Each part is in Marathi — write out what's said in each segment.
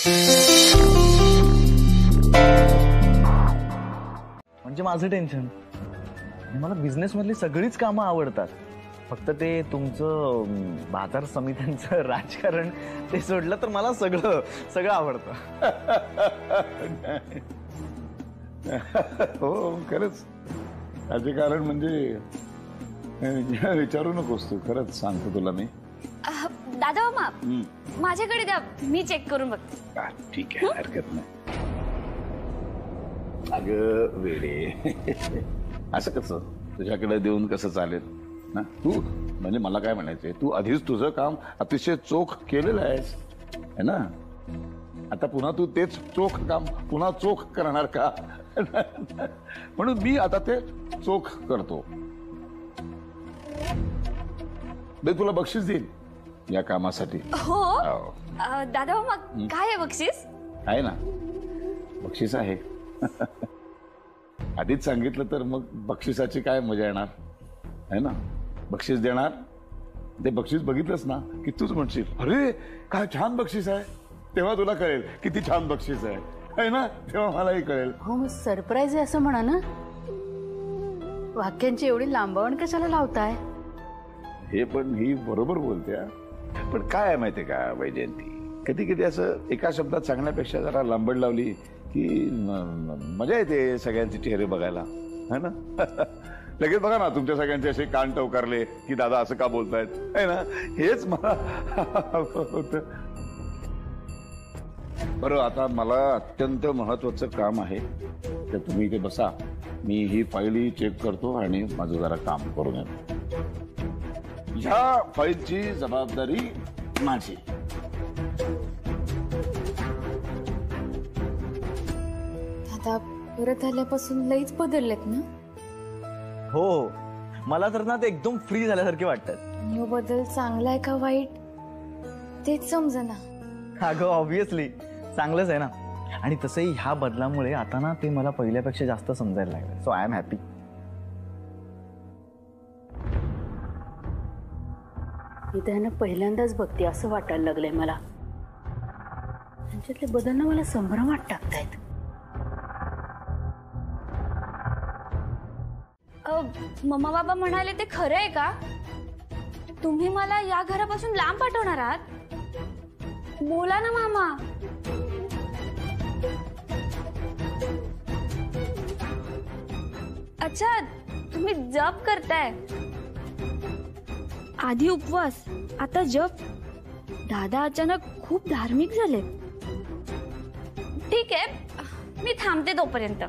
म्हणजे माझं टेन्शन, मला बिझनेस मधली सगळीच कामं आवडतात, फक्त ते तुमचं बाजार समित्यांचं राजकारण ते सोडलं तर मला सगळं सगळं आवडतं. हो खरंच, राजकारण म्हणजे विचारू नकोस तू, खरंच सांगतो तुला मी. दादा मामा माझ्याकडे द्या, मी चेक करून बघते. ठीक आहे, हरकत नाही. अगं वेडे, असं कसं तुझ्याकडे देऊन कसं चालेल ना? तू म्हणजे मला काय म्हणायचंय, तू आधीच तुझं काम अतिशय चोख केलेलं आहेस है ना? आता पुन्हा तू तेच चोख काम पुन्हा चोख करणार का? म्हणून मी आता ते चोख करतो. मी तुला बक्षीस देईन या कामासाठी. हो दादा मामा, काय आहे बक्षीस? आहे ना, बक्षीस आहे. आधीच सांगितलं तर मग बक्षिसाची काय मजा येणार है ना? बक्षीस देणार, ते बक्षीस बघितलंस ना की तूच म्हणशील अरे काय छान बक्षीस आहे, तेव्हा तुला कळेल किती छान बक्षीस आहे ना, तेव्हा मलाही कळेल. हो मग सरप्राईज आहे असं म्हणा ना. वाक्यांची एवढी लांबवण कशाला लावताय? हे पण ही बरोबर बोलते. पण काय आहे माहितीये का वैजयंती, कधी कधी असं एका शब्दात सांगण्यापेक्षा जरा लांबड लावली की मजा येते सगळ्यांचे चेहरे बघायला है ना. लगेच बघा ना तुमच्या सगळ्यांचे असे कान टवकारले की दादा असं का बोलतायत है ना, हेच मला होतं. बरं, आता मला अत्यंत महत्वाचं काम आहे, तर तुम्ही इथे बसा, मी ही फाईलही चेक करतो आणि माझं जरा काम करून येतो. ह्या फाईलची जबाबदारी माझी. दादा परत आल्यापासून लईच बदललेत ना? हो, मला तर ना ते एकदम फ्री झाल्यासारखे वाटतात. न्यू बदल चांगला आहे का वाईट तेच समजेना. अगं ऑब्विसली चांगलंच आहे ना, आणि तसंही ह्या बदलामुळे आता ना ते मला पहिल्यापेक्षा जास्त समजायला लागलं. So I am happy. मी त्यांना पहिल्यांदाच बघते असं वाटायला लागलंय मला. त्यांच्यातले बदल ना मला संभ्रमात टाकतायत. मम्मा बाबा म्हणाले ते खरं आहे का? तुम्ही मला या घरापासून लांब पाठवणार आहात? बोला ना मामा. अच्छा, तुम्ही जप करताय? आधी उपवास, आता जप. दादा अचानक खूप धार्मिक झाले. ठीक आहे, मी थांबते तोपर्यंत.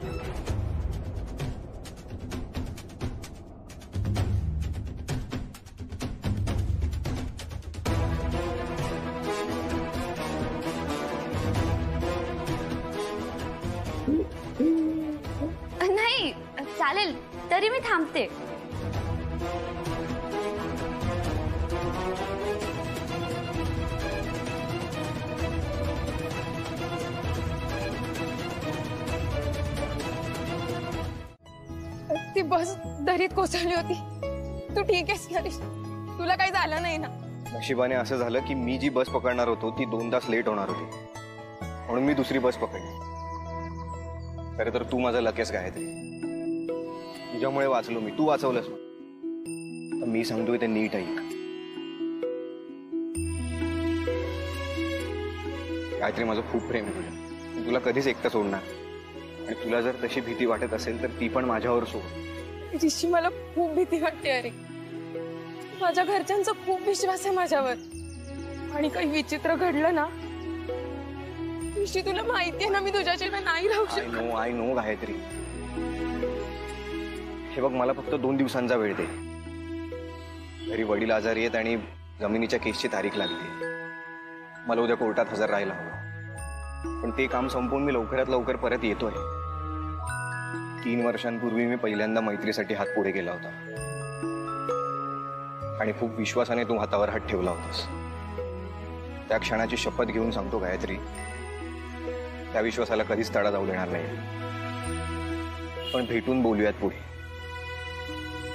नाही चालेल, तरी मी थांबते. ती बस दरीत कोसळली होती. तू ठीक आहेस नरेश? तुला काही झालं नाही ना? नशिबाने असं झालं की मी जी बस पकडणार होतो ती 2 तास लेट होणार होती, म्हणून मी दुसरी बस पकडली. खरं तर तू माझं लकेच गायत्री, तुझ्यामुळे वाचलो मी. तू वाचवलंस. तर मी सांगतोय ते नीट ऐक. गायत्री, माझं खूप प्रेम आहे तुझ्या. मी तुला कधीच एकटं सोडणार, आणि तुला जर तशी भीती वाटत असेल तर ती पण माझ्यावर सोड. ऋषी, मला खूप भीती वाटते. अरे, माझ्या घरच्यांचा खूप विश्वास आहे माझ्यावर, आणि काही विचित्र घडलं ना ऋषी, तुला माहितीये ना मी तुझ्याशिवाय नाही राहू शकत. I know Gayatri. हे बघ, मला फक्त 2 दिवसांचा वेळ दे. घरी वडील आजारी आहेत आणि जमिनीच्या केसची तारीख लागली. मला उद्या कोर्टात हजर राहायला हवं, पण ते काम संपवून मी लवकरात लवकर परत येतोय. 3 वर्षांपूर्वी मी पहिल्यांदा मैत्रीसाठी हात पुढे केला होता, आणि खूप विश्वासाने तू हातावर हात ठेवला होतास. त्या क्षणाची शपथ घेऊन सांगतो गायत्री, त्या विश्वासाला कधीच तडा जाऊ देणार नाही. पण भेटून बोलूयात पुढे.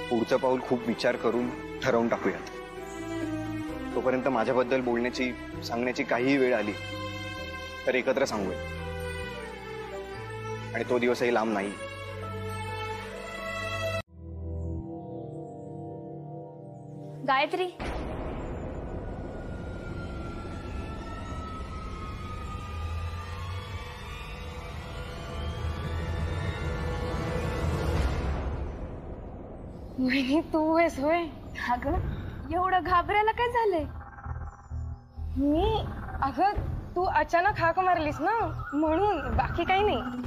पुढचं पाऊल खूप विचार करून ठरवून टाकूयात. तोपर्यंत माझ्याबद्दल बोलण्याची सांगण्याची काहीही वेळ आली तर एकत्र सांगूया. आणि तो दिवसही लांब नाही. गायत्री, वहिनी तू आहेस होय? अगं एवढं घाबरायला काय झालंय? अगं तू अचानक हाक मारलीस ना म्हणून, बाकी काही नाही.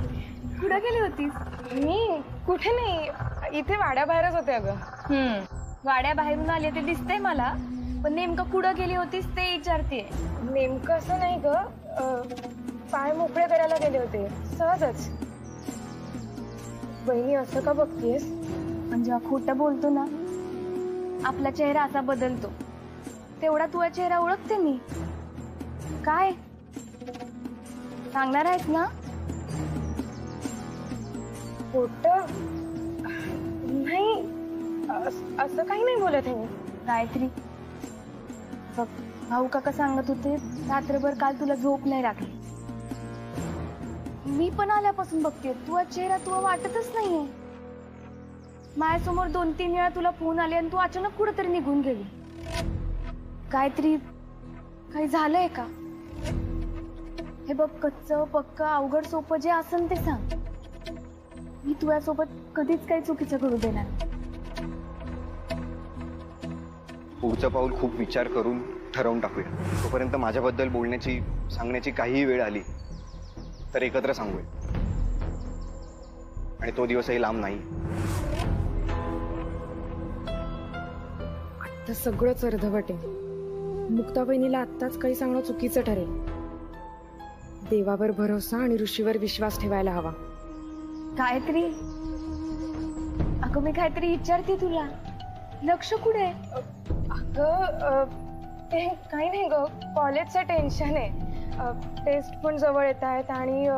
कुठं गेली होतीस? मी कुठे नाही, इथे वाड्याबाहेरच होते. अगं वाड्या बाहेरून आली ते दिसतंय मला, पण नेमकं कुठं गेली होतीस ते विचारतेय. नेमकं असं नाही ग, पाय मोकळे करायला गेले होते सहजच. बहिणी असं का बघतीयस? म्हणजे खोटं बोलतो ना, आपला चेहरा असा बदलतो, तेवढा तुझा चेहरा ओळखते मी. काय सांगणार आहेस ना? खोटं नाही, असं काही नाही बोलत आहे मी. गायत्री बघ, भाऊ काका सांगत होते रात्रभर काल तुला झोप नाही लागली. मी पण आल्यापासून बघते तुझा चेहरा तुला वाटतच नाहीये. माझ्यासमोर 2-3 वेळा तुला फोन आले आणि तू अचानक कुठेतरी निघून गेली. गायत्री, काही झालंय का? हे बघ, कच्चं पक्क अवघड सोपं जे असेल ते सांग. मी तुझ्यासोबत कधीच काही चुकीचं करू देणार. पुढचं पाऊल खूप विचार करून ठरवून टाकूया. तोपर्यंत माझ्याबद्दल बोलण्याची, सांगण्याची काहीही वेळ आली तर एकत्र सांगूया. आणि तो दिवसही लांब नाही. आता सगळंच अर्धवट आहे. मुक्ता बहिणीला आत्ताच काही सांगणं चुकीचं ठरेल. देवावर भरोसा आणि ऋषीवर विश्वास ठेवायला हवा. गायत्री, अगं मी काहीतरी विचारते तुला, लक्ष कुठे? अगं ते काही नाही ग, कॉलेजचं टेन्शन आहे. टेस्ट पण जवळ येत आहेत आणि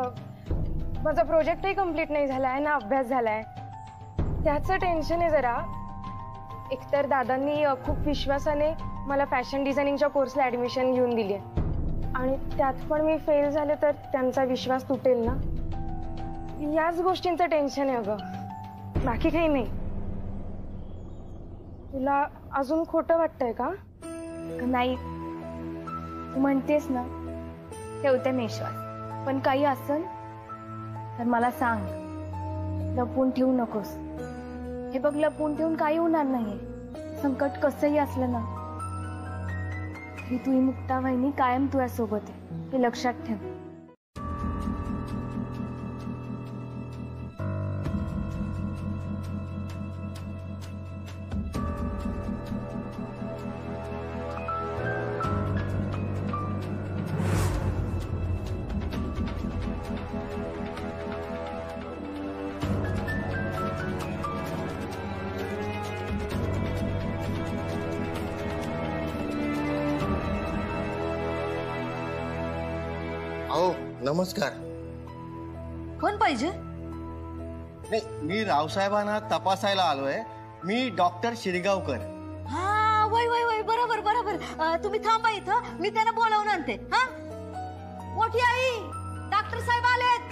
माझा प्रोजेक्टही कम्प्लीट नाही झालाय ना अभ्यास झालाय, त्याचं टेन्शन आहे जरा. एकतर दादांनी खूप विश्वासाने मला फॅशन डिझायनिंगच्या कोर्सला ऍडमिशन घेऊन दिली आहे आणि त्यात पण मी फेल झाले तर त्यांचा विश्वास तुटेल ना, याच गोष्टींचं टेन्शन आहे. अगं बाकी काही नाही. तुला अजून खोटं वाटतंय का? नाही, तू म्हणतेस ना, ठेवते मी विश्वास. पण काही असेल तर मला सांग, लपवून ठेवू नकोस. हे बघ, लपवून ठेवून काही होणार नाहीये. संकट कसंही असलं ना तरी तुझी मुक्ता वहिनी कायम तुझ्यासोबत आहे, हे लक्षात ठेव. अहो नमस्कार. कोण पाहिजे? नाही, मी रावसाहेबांना तपासायला आलोय. मी डॉक्टर शिरगावकर. हा, वय वय वय, बरोबर बरोबर. तुम्ही थांबा इथं, मी त्यांना बोलावून आणते. हा, मोठी आई, डॉक्टर साहेब आलेत.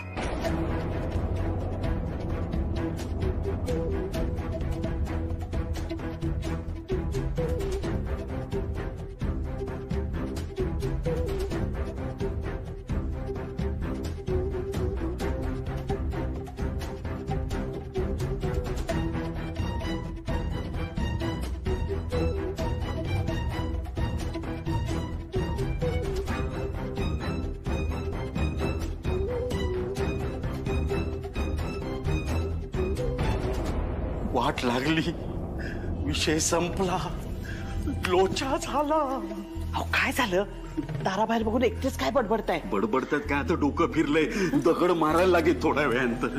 वाट लागली, विषय संपला, लोचा झाला. अहो काय झालं? दाराबाहेर बघून एकटेच काय बडबडताय? बडबडतात काय, आता डोकं फिरलंय, दगड मारायला लागेल थोड्या वेळानंतर.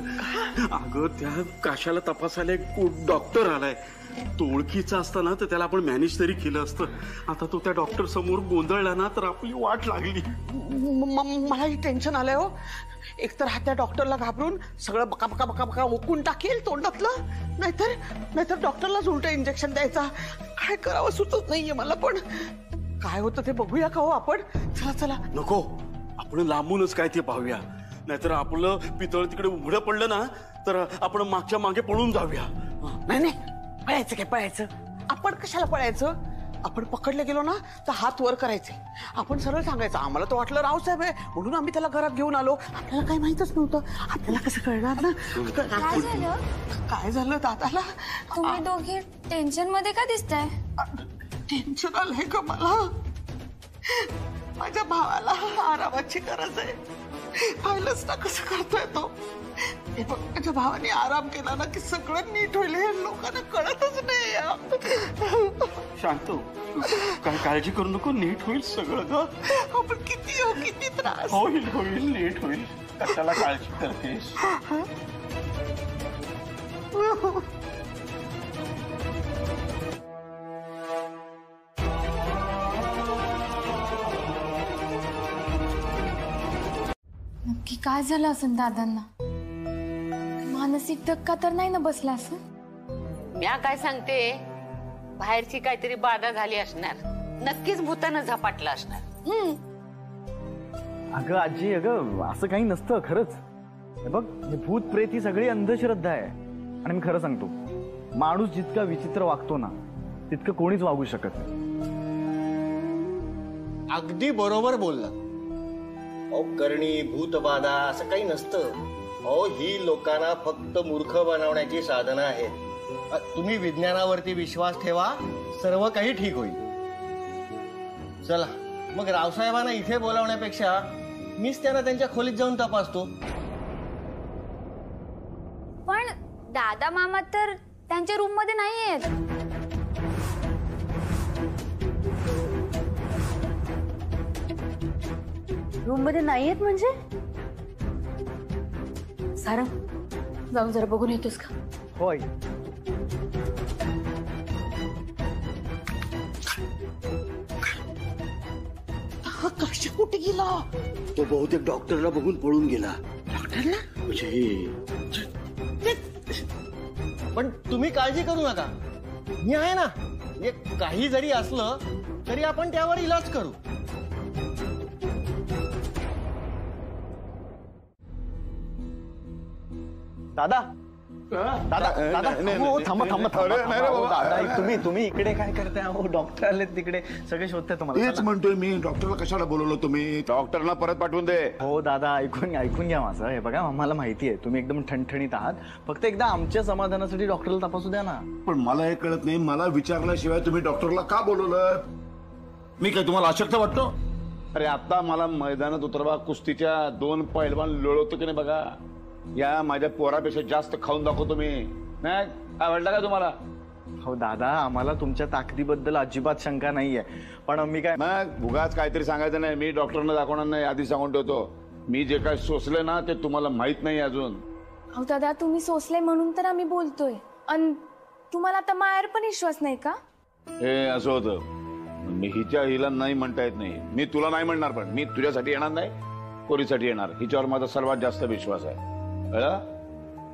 अगं त्या काशाला तपासायला एक डॉक्टर आलाय. तो ओळखीचा असता ना तर त्याला आपण मॅनेज तरी केलं असतं. आता तो त्या डॉक्टर समोर गोंधळला ना तर आपली वाट लागली. मलाही टेन्शन आलंय हो. एकतर हा त्या डॉक्टरला घाबरून सगळं बका बका बका बका ओकून टाकेल तोंडातलं, नाहीतर डॉक्टरलाच उलट इंजेक्शन द्यायचा. काय करावं सुचत नाहीये मला. पण काय होतं ते बघूया का हो आपण? चला चला. नको, आपण लांबूनच काय ते पाहूया, नाहीतर आपलं पितळ तिकडे उघडं पडलं ना तर आपण मागच्या मागे पळून जाऊया. नाही नाही, पळायचं काय पळायचं? आपण कशाला पळायचं? आपण पकडले गेलो ना तर हात वर करायचे. आपण सरळ सांगायचं आम्हाला तर वाटलं रावसाहेब आहे म्हणून आम्ही त्याला घरात घेऊन आलो. आपल्याला काही माहितच नव्हतं. आपल्याला कसं कळणार ना? काय झालं? काय झालं दादाला? तुम्ही दोघे टेन्शन मध्ये का दिसताय? टेन्शन आलंय का मला? माझ्या भावाला आरामाची गरज आहे. पाहिलंच ना कसं करतोय तो. हे बघ, माझ्या भावाने आराम केला ना की सगळं नीट होईल. हे लोकांना कळतच नाही. शांत हो, काय काळजी करू नको, नीट होईल सगळं ग. आपण किती त्रास. होईल होईल, नीट होईल. कशाला काळजी करतेस? नक्की काय झालं असं दादांना? मानसिक धक्का तर नाही ना बसला असं? म्या काय सांगते, बाहेरची काहीतरी बाधा झाली असणार. नक्कीच भूतानं झपाटलं असणार. अगं आजी, अगं असं काही नसतं खरंच. हे बघ, हे भूत प्रेत ही सगळी अंधश्रद्धा आहे. आणि मी खरं सांगतो, माणूस जितका विचित्र वागतो ना तितकं कोणीच वागू शकत नाही. अगदी बरोबर बोलला. अहो, करणी भूतबाधा असं काही नसतं. अहो, ही लोकांना फक्त मूर्ख बनवण्याची साधनं आहेत. तुम्ही विज्ञानावरती विश्वास ठेवा, सर्व काही ठीक होईल. चला मग, रावसाहेबांना इथे बोलावण्यापेक्षा मीच त्यांना त्यांच्या खोलीत जाऊन तपासतो. पण दादा मामा तर त्यांच्या रूम मध्ये नाही आहेत. रूम मध्ये नाहीयेत म्हणजे? सारंग, जाऊन जरा बघून येतोस का? होय. कशा कुठे गेला? तो बहुतेक डॉक्टरला बघून पळून गेला. डॉक्टरला? म्हणजे पण तुम्ही काळजी करू नका, मी आहे ना. म्हणजे काही जरी असलं तरी आपण त्यावर इलाज करू. दादा दादा दादा, हो, थांबा थांबा थांबा. हो, दादा, तुम्ही इकडे काय करताय? हो, डॉक्टर आले तिकडे, सगळे शोधताय तुम्हाला. तेच म्हणतोय मी, डॉक्टरला कशाला बोलवलं तुम्ही? डॉक्टरला परत पाठवून दे. हो दादा, ऐकून घ्या माझं. हे बघा, आम्हाला माहिती आहे तुम्ही एकदम ठणठणीत आहात. फक्त एकदा आमच्या समाधानासाठी डॉक्टरला तपासू द्या ना. पण मला हे कळत नाही, मला विचारल्याशिवाय तुम्ही डॉक्टरला का बोलवलं? मी काय तुम्हाला अशक्त वाटतो? अरे आता मला मैदानात उतरवा, कुस्तीच्या 2 पैलवान लोळवतो की नाही बघा. या माझ्या पोरापेक्षा जास्त खाऊन दाखवतो मी. नाही काय वाटलं का तुम्हाला? हो दादा, आम्हाला तुमच्या ताकदीबद्दल अजिबात शंका नाहीये. पण मी काय मग उगाच काहीतरी सांगायचं नाही. मी डॉक्टरना दाखवणार नाही, आधी सांगून ठेवतो. मी जे काय सोसले ना ते तुम्हाला माहित नाही अजून. अहो दादा, तुम्ही सोसले म्हणून तर आम्ही बोलतोय. आणि तुम्हाला आता मायावर पण विश्वास नाही का? हे असं होतं, मी हिला नाही म्हणता येत नाही. मी तुला नाही म्हणणार, पण मी तुझ्यासाठी येणार नाही, पोरीसाठी येणार. हिच्यावर माझा सर्वात जास्त विश्वास आहे.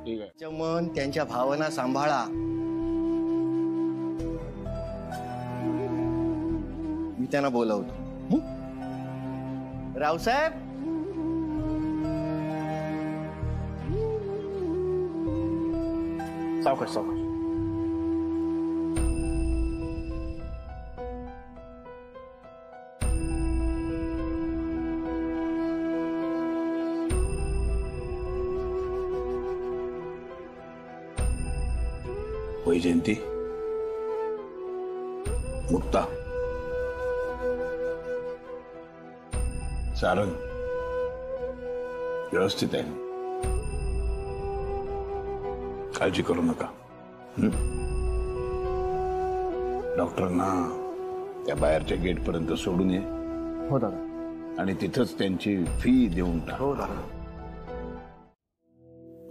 ठीक आहे. मन, त्यांच्या भावना सांभाळा. मी त्यांना बोलवतो. रावसाहेब, सावकाश सावकाश. वैजयंती, मुक्ता, सारंग व्यवस्थित आहे, काळजी करू नका. डॉक्टरांना त्या बाहेरच्या गेट पर्यंत सोडून ये. हो दादा. आणि तिथंच त्यांची फी देऊन टाक. हो दादा.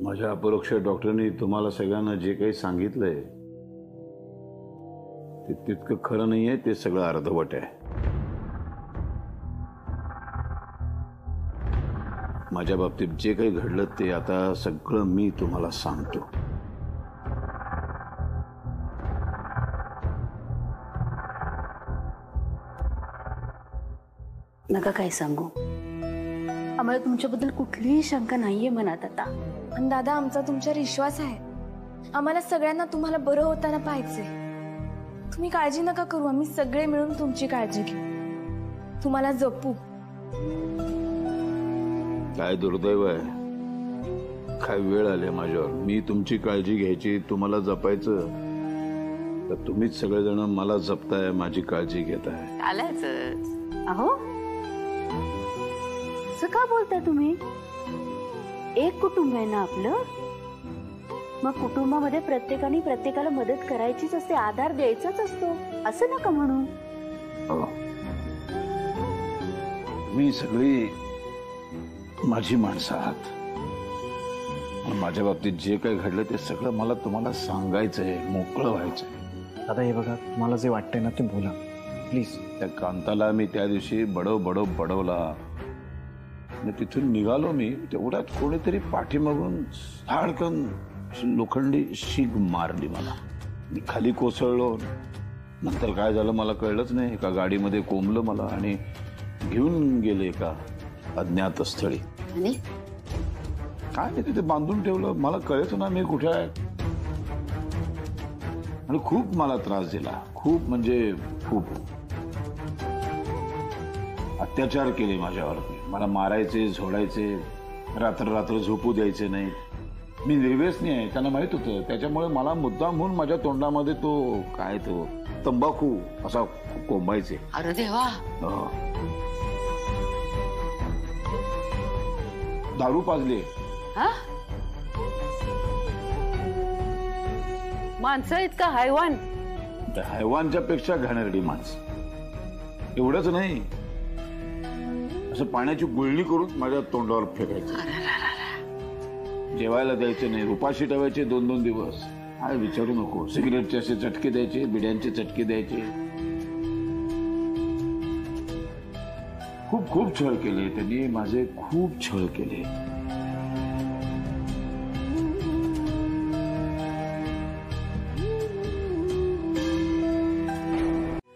माझ्या अपरोक्ष डॉक्टरनी तुम्हाला सगळ्यांना जे काही सांगितलंय ते तितकं खरं नाहीये, ते सगळं अर्धवट आहे. माझ्या बाबतीत जे काही घडलं ते आता सगळं मी तुम्हाला सांगतो. नका काय सांगू. आम्हाला तुमच्याबद्दल कुठलीही शंका नाहीये मनात आता. आणि दादा, आमचा तुमच्यावर विश्वास आहे. आम्हाला सगळ्यांना तुम्हाला बरं होताना पाहायचंय. तुम्ही काळजी नका करू, आम्ही सगळे मिळून तुमची काळजी घेऊ, तुम्हाला जपू. काय दुर्दैव आहे, काय वेळ आली माझ्यावर. मी तुमची काळजी घ्यायची, तुम्हाला जपायचं, तर तुम्हीच सगळेजण मला जपताय, माझी काळजी घेताय. चालायचं. अहो असं का बोलताय तुम्ही? एक कुटुंब आहे ना आपलं. मग कुटुंबामध्ये प्रत्येकाने प्रत्येकाला मदत करायचीच असते, आधार द्यायचाच असतो, असं नका म्हणू. मी सगळी माझी माणसं आहात. माझ्या बाबतीत जे काही घडलं ते सगळं मला तुम्हाला सांगायचंय, मोकळं व्हायचंय. दादा हे बघा, तुम्हाला जे वाटतंय ना ते बोला प्लीज. त्या कांताला मी त्या दिवशी बडवला. तिथून निघालो मी, तेवढ्यात कोणीतरी पाठीमागून धाडकन लोखंडी शीग मारली मला. मी खाली कोसळलो. नंतर काय झालं मला कळलंच नाही. एका गाडीमध्ये कोंबलं मला आणि घेऊन गेले एका अज्ञात स्थळी. काय नाही, तिथे बांधून ठेवलं. मला कळायचं ना मी कुठे आहे. आणि खूप मला त्रास दिला, खूप म्हणजे खूप अत्याचार केले माझ्यावरती. मला मारायचे, झोडायचे, रात्र झोपू द्यायचे नाही. मी निर्व्यसनी आहे, त्यांना माहित होतं. त्याच्यामुळे मला मुद्दाम म्हणून माझ्या तोंडामध्ये तो काय तो तंबाखू असा कोंबायचे. अरे देवा. दारू पाजली. माणसं आहेत का हैवान? हैवानच्या पेक्षा घाणेरडी माणसं. एवढंच नाही, असं पाण्याची गुळणी करून माझ्या तोंडावर फेकायचं. जेवायला द्यायचे नाही, उपाशी ठेवायचे 2-2 दिवस. काय विचारू नको. सिगरेटचे असे चटके द्यायचे, बिड्यांचे चटके द्यायचे. खूप खूप छळ केले त्यांनी, माझे खूप छळ केले.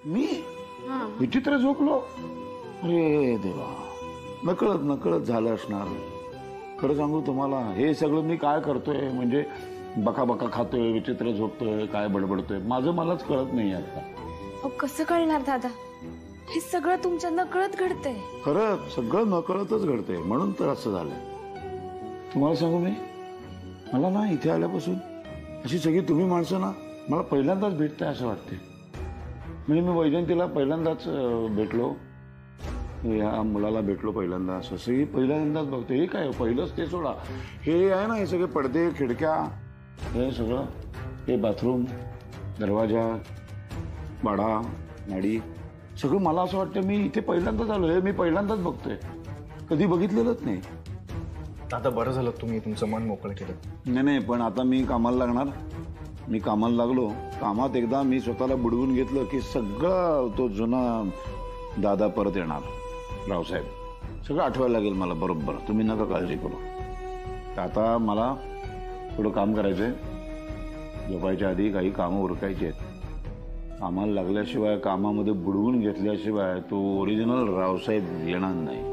मी विचित्र झोपलो. अरे देवा, नकळत झालं असणार. खरं सांगू तुम्हाला, हे सगळं मी काय करतोय म्हणजे बका खातोय, विचित्र झोपतोय, काय बडबडतोय, माझं मलाच कळत नाही आता. कसं कळणार दादा, हे सगळं तुमच्या नकळत घडतंय. खरं सगळं नकळतच घडतंय, म्हणून तर असं झालंय. तुम्हाला सांगू मी, मला ना इथे आल्यापासून अशी सगळी तुम्ही माणसं ना मला पहिल्यांदाच भेटताय असं वाटते. म्हणजे मी वैजयंतीला पहिल्यांदाच भेटलो, या मुलाला भेटलो पहिल्यांदा, असं सगळी पहिल्यांदाच बघतो. हे काय पहिलंच ते सोडा, हे आहे ना, हे सगळे पडदे, खिडक्या, हे सगळं, हे बाथरूम, दरवाजा, वाडा, नाडी, सगळं मला असं वाटतं मी इथे पहिल्यांदाच आलो. हे मी पहिल्यांदाच बघतोय, कधी बघितलेलंच नाही. दादा बरं झालं तुम्ही तुमचं मन मोकळं केलं. नाही, पण आता मी कामाला लागणार. मी कामाला लागलो. कामात एकदा मी स्वतःला बुडवून घेतलं की सगळं तो जुना दादा परत येणार. रावसाहेब सगळं आठवायला लागेल मला बरोबर. तुम्ही नका काळजी करू. आता मला थोडं काम करायचंय. झोपायच्या आधी काही कामं उरकायची आहेत. कामाला लागल्याशिवाय, कामामध्ये बुडवून घेतल्याशिवाय तो ओरिजिनल रावसाहेब येणार नाही.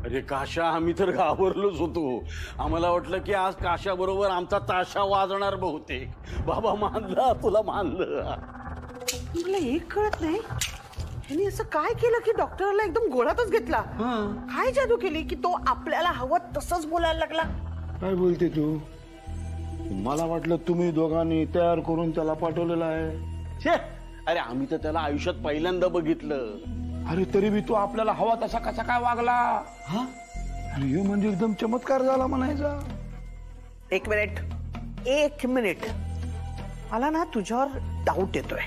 अरे काशा, आम्ही तर घाबरलोच होतो. आम्हाला वाटलं की आज काशा बरोबर आमचा ताशा वाजणार बहुतेक. बाबा मानला, तुला मानलं. मला एक कळत नाही, त्यांनी असं काय केलं की डॉक्टरला एकदम गोळातच घेतला. काय जादू केली की तो आपल्याला हवं तसंच बोलायला लागला? काय बोलते तू? मला वाटलं तुम्ही दोघांनी तयार करून त्याला पाठवलेलं आहे. अरे आम्ही तर त्याला आयुष्यात पहिल्यांदा बघितलं. अरे तरी बी तो आपल्याला हवा तसा कसा काय वागला? अरे म्हणजे एकदम चमत्कार झाला म्हणायचा. एक मिनिट, मला ना तुझ्यावर डाऊट येतोय.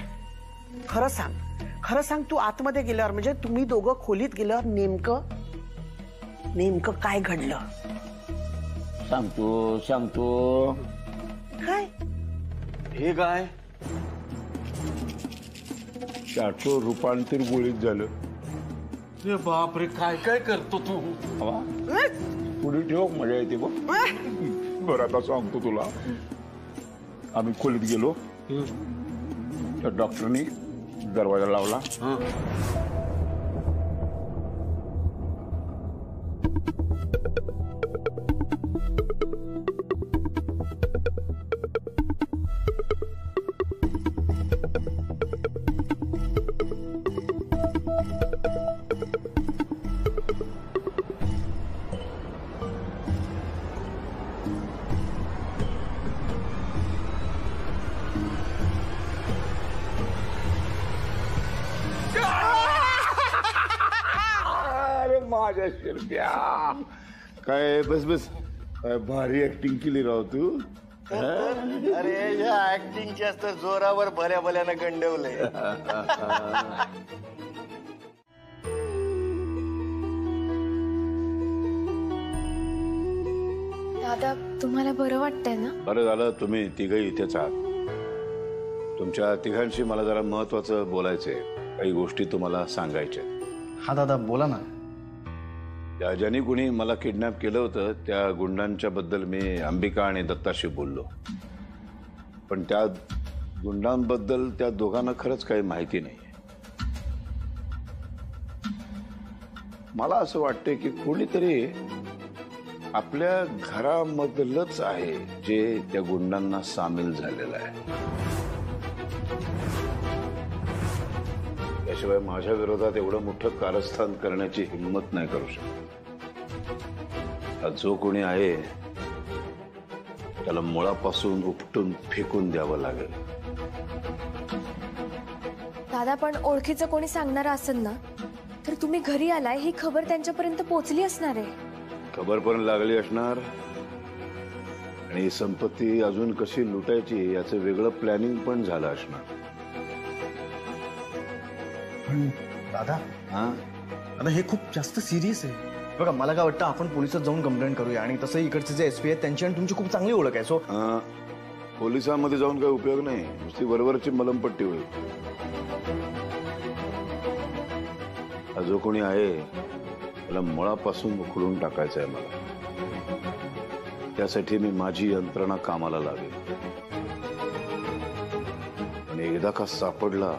खरं सांग, तू आतमध्ये गेल्यावर, म्हणजे तुम्ही दोघं खोलीत गेल्यावर नेमकं काय घडलं? सांगतो. काय हे काय? शाटो रूपांतर गोळीत झालं. अरे बापरे, काय काय करतो तू? पुढे ठेव, मजा येते बघ. बरं आता सांगतो तुला. आम्ही खोलीत गेलो, तर डॉक्टरनी दरवाजा लावला. अरे माझ्या शिरप्या, काय बस बस, काय भारी ऍक्टिंग केली राव तू. अरे या ऍक्टिंग जास्त जोरावर भल्या भल्यानं गंडवलंय. दादा तुम्हाला बरं वाटतंय ना? बरं झालं तुम्ही तिघही इथेच आहात. तुमच्या तिघांशी मला जरा महत्वाचं बोलायचंय. काही गोष्टी तुम्हाला सांगायच्या. हा दादा बोला ना. त्या ज्यांनी कुणी मला किडनॅप केलं होतं त्या गुंडांच्या बद्दल मी अंबिका आणि दत्ताशी बोललो. पण त्या गुंडांबद्दल त्या दोघांना खरंच काही माहिती नाही. मला असं वाटतंय की कोणीतरी आपल्या घरामधलंच आहे जे त्या गुंडांना सामील झालेलं आहे. त्याशिवाय माझ्या विरोधात एवढं मोठं कारस्थान करण्याची हिंमत नाही करू शकत. जो कोणी आहे त्याला मुळापासून उपटून फेकून द्यावं लागेल. दादा पण ओळखीचं कोणी सांगणार असेल ना तर तुम्ही घरी आलाय ही खबर त्यांच्यापर्यंत पोहोचली असणार आहे. खबर पण लागली असणार आणि संपत्ती अजून कशी लुटायची याचं वेगळं प्लॅनिंग पण झालं असणार. दादा हा दादा हे खूप जास्त सिरियस आहे. बघा मला काय वाटतं आपण पोलिसात जाऊन कंप्लेंट करूया. आणि तसं इकडचे जे एसपी आहेत त्यांची आणि तुमची खूप चांगली ओळख आहे. सो पोलिसांमध्ये जाऊन काही उपयोग नाही. नुसती वरवरची मलमपट्टी होईल. हा जो कोणी आहे त्याला मुळापासून उखडून टाकायचं आहे मला. त्यासाठी मी माझी यंत्रणा कामाला लावेल. आणि एकदा का सापडला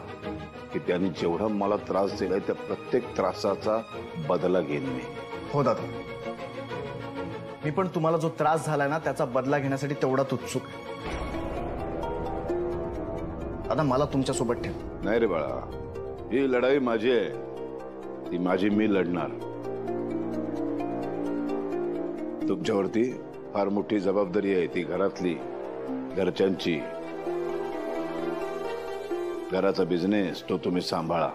की त्यांनी जेवढा मला त्रास दिलाय त्या प्रत्येक त्रासाचा बदला घेईन मी. हो दादा मी पण तुम्हाला जो त्रास झालाय ना त्याचा बदला घेण्यासाठी तेवढाच उत्सुक आहे. दादा मला तुमच्या सोबत ठेव. नाही रे बाळा, ही लढाई माझी आहे. ती माझी मी लढणार. तुमच्यावरती फार मोठी जबाबदारी आहे. ती घरातली, घरच्यांची. घराचा बिझनेस तो तुम्ही सांभाळा.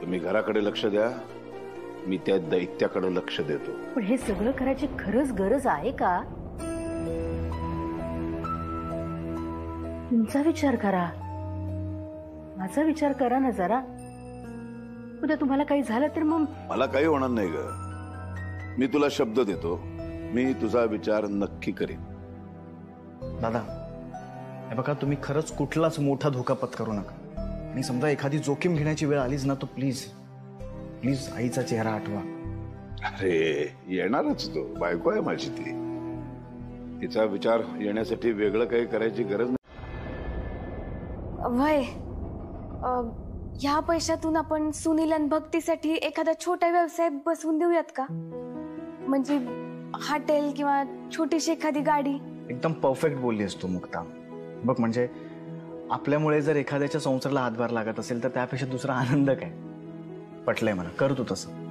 तुम्ही घराकडे लक्ष द्या, मी त्या दैत्याकडे लक्ष देतो. पण हे सगळं करायची खरंच गरज आहे का? तुमचा विचार करा, माझा विचार करा ना जरा. उद्या तुम्हाला काही झालं तर मग मला काही होणार नाही ग. मी तुला शब्द देतो, मी तुझा विचार नक्की करीन. दादा हे बघा तुम्ही खरंच कुठलाच मोठा धोका पत्करू नका. आणि समजा एखादी जोखीम घेण्याची वेळ आलीच ना तो प्लीज प्लीज आईचा चेहरा आठवा. अरे येणारच तो. बायको आहे माझी ती. तिचा विचार येण्यासाठी वेगळं काही करायची गरज नाही. वय ह्या पैशातून आपण सुनील आणि भक्तीसाठी एखादा छोटा व्यवसाय बसवून देऊयात का? म्हणजे हॉटेल किंवा छोटीशी एखादी गाडी. एकदम परफेक्ट बोललीस तू मुक्ता. बघ म्हणजे आपल्यामुळे जर एखाद्याच्या संसाराला हातभार लागत असेल तर त्यापेक्षा दुसरा आनंद काय. पटलंय मला, कर तू तसं.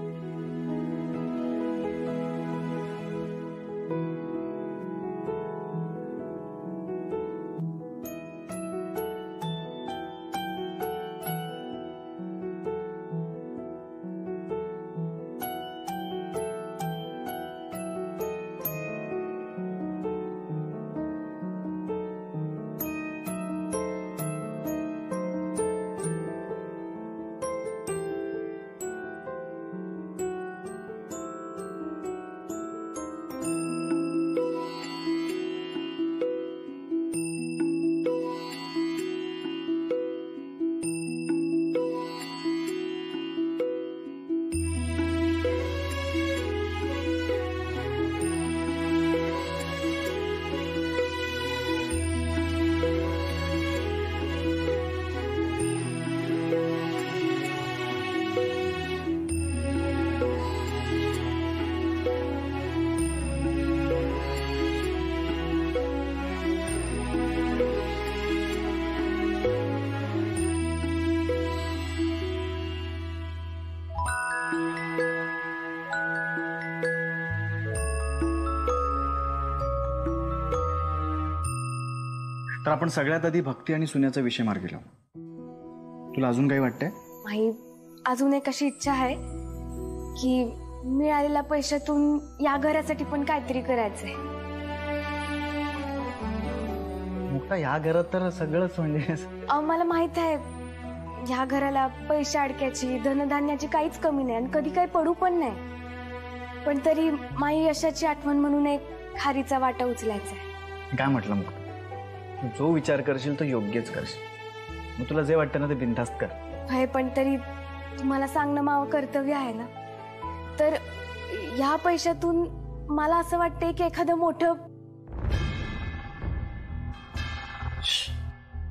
तर आपण सगळ्यात आधी भक्ती आणि सुन्याचा विषय मार्गी लावू. तुला अजून काही वाटतंय? माही अजून एक अशी इच्छा आहे की मिळालेल्या पैशातून या घरासाठी पण काहीतरी करायचंय. मुक्ता, या घरात तर सगळंच म्हणजे मला माहित आहे ह्या घराला पैसे अडक्याची धनधान्याची काहीच कमी नाही आणि कधी काही पडू पण नाही. पण तरी माई यशाची आठवण म्हणून एक खारीचा वाटा उचलायचा आहे. काय म्हटलं मुक्ता, तू जो विचार करशील तो योग्यच करशील. मग तुला जे वाटतं ना ते बिनधास्त कर. होय, पण तरी तुम्हाला सांगणं मावं कर्तव्य आहे ना. तर ह्या पैशातून मला असं वाटतंय की एखादं मोठं.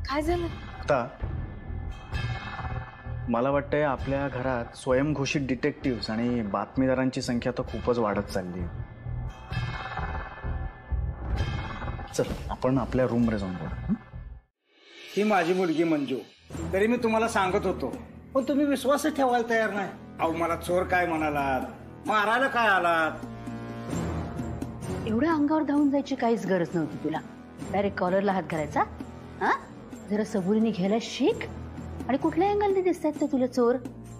काय झालं? आता मला वाटतंय आपल्या घरात स्वयंघोषित डिटेक्टिव्ह आणि बातमीदारांची संख्या तर खूपच वाढत चालली. चल आपण आपल्या रूममध्ये जाऊन बोलू. ही माझी मुलगी मंजू. तरी मी तुम्हाला सांगत होतो पण तुम्ही विश्वासच ठेवायला तयार नाही. अहो मला चोर काय म्हणालात, मारायला काय आलात. एवढ्या अंगावर धावून जायची काहीच गरज नव्हती तुला. डायरेक्ट कॉलरला हात घालायचा. हा, जरा सबुरीने घ्यायला शिक. आणि कुठल्या अँगलने दिसतात ते तुला चोर?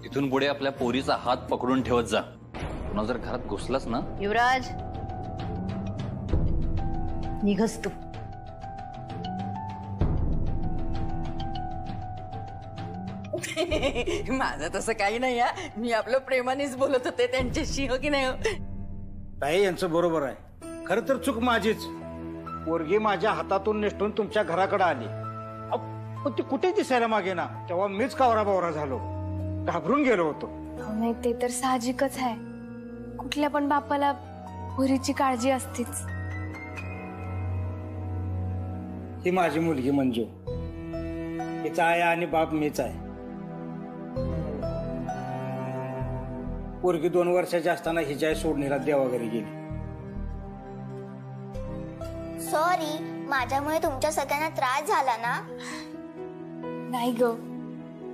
इथून पुढे आपल्या पोरीचा हात पकडून ठेवत जा. पुन्हा जर घरात घुसलास ना. युवराज, निघस तू. माझं तसं काही नाही. मी आपलं प्रेमानेच बोलत होते त्यांच्याशी, हो की नाही? ताई यांचं बरोबर आहे. खरं तर चूक माझीच. पोरगी माझ्या हातातून निसटून तुमच्या घराकडे आली. पण ती कुठे दिसायला मागे ना. तेव्हा मीच कावरा बावरा झालो, घाबरून गेलो होतो. नाही, ते तर साहजिकच आहे. कुठल्या पण बापाला पोरीची काळजी असतेच. ही माझी मुलगी मंजू. हिचा आई आणि बाप मीच आहे. पोरगी 2 वर्षाची असताना हिची आई सोडणीला देवाघरी गेली. सॉरी, माझ्यामुळे तुमच्या सगळ्यांना त्रास झाला ना. नाही ग,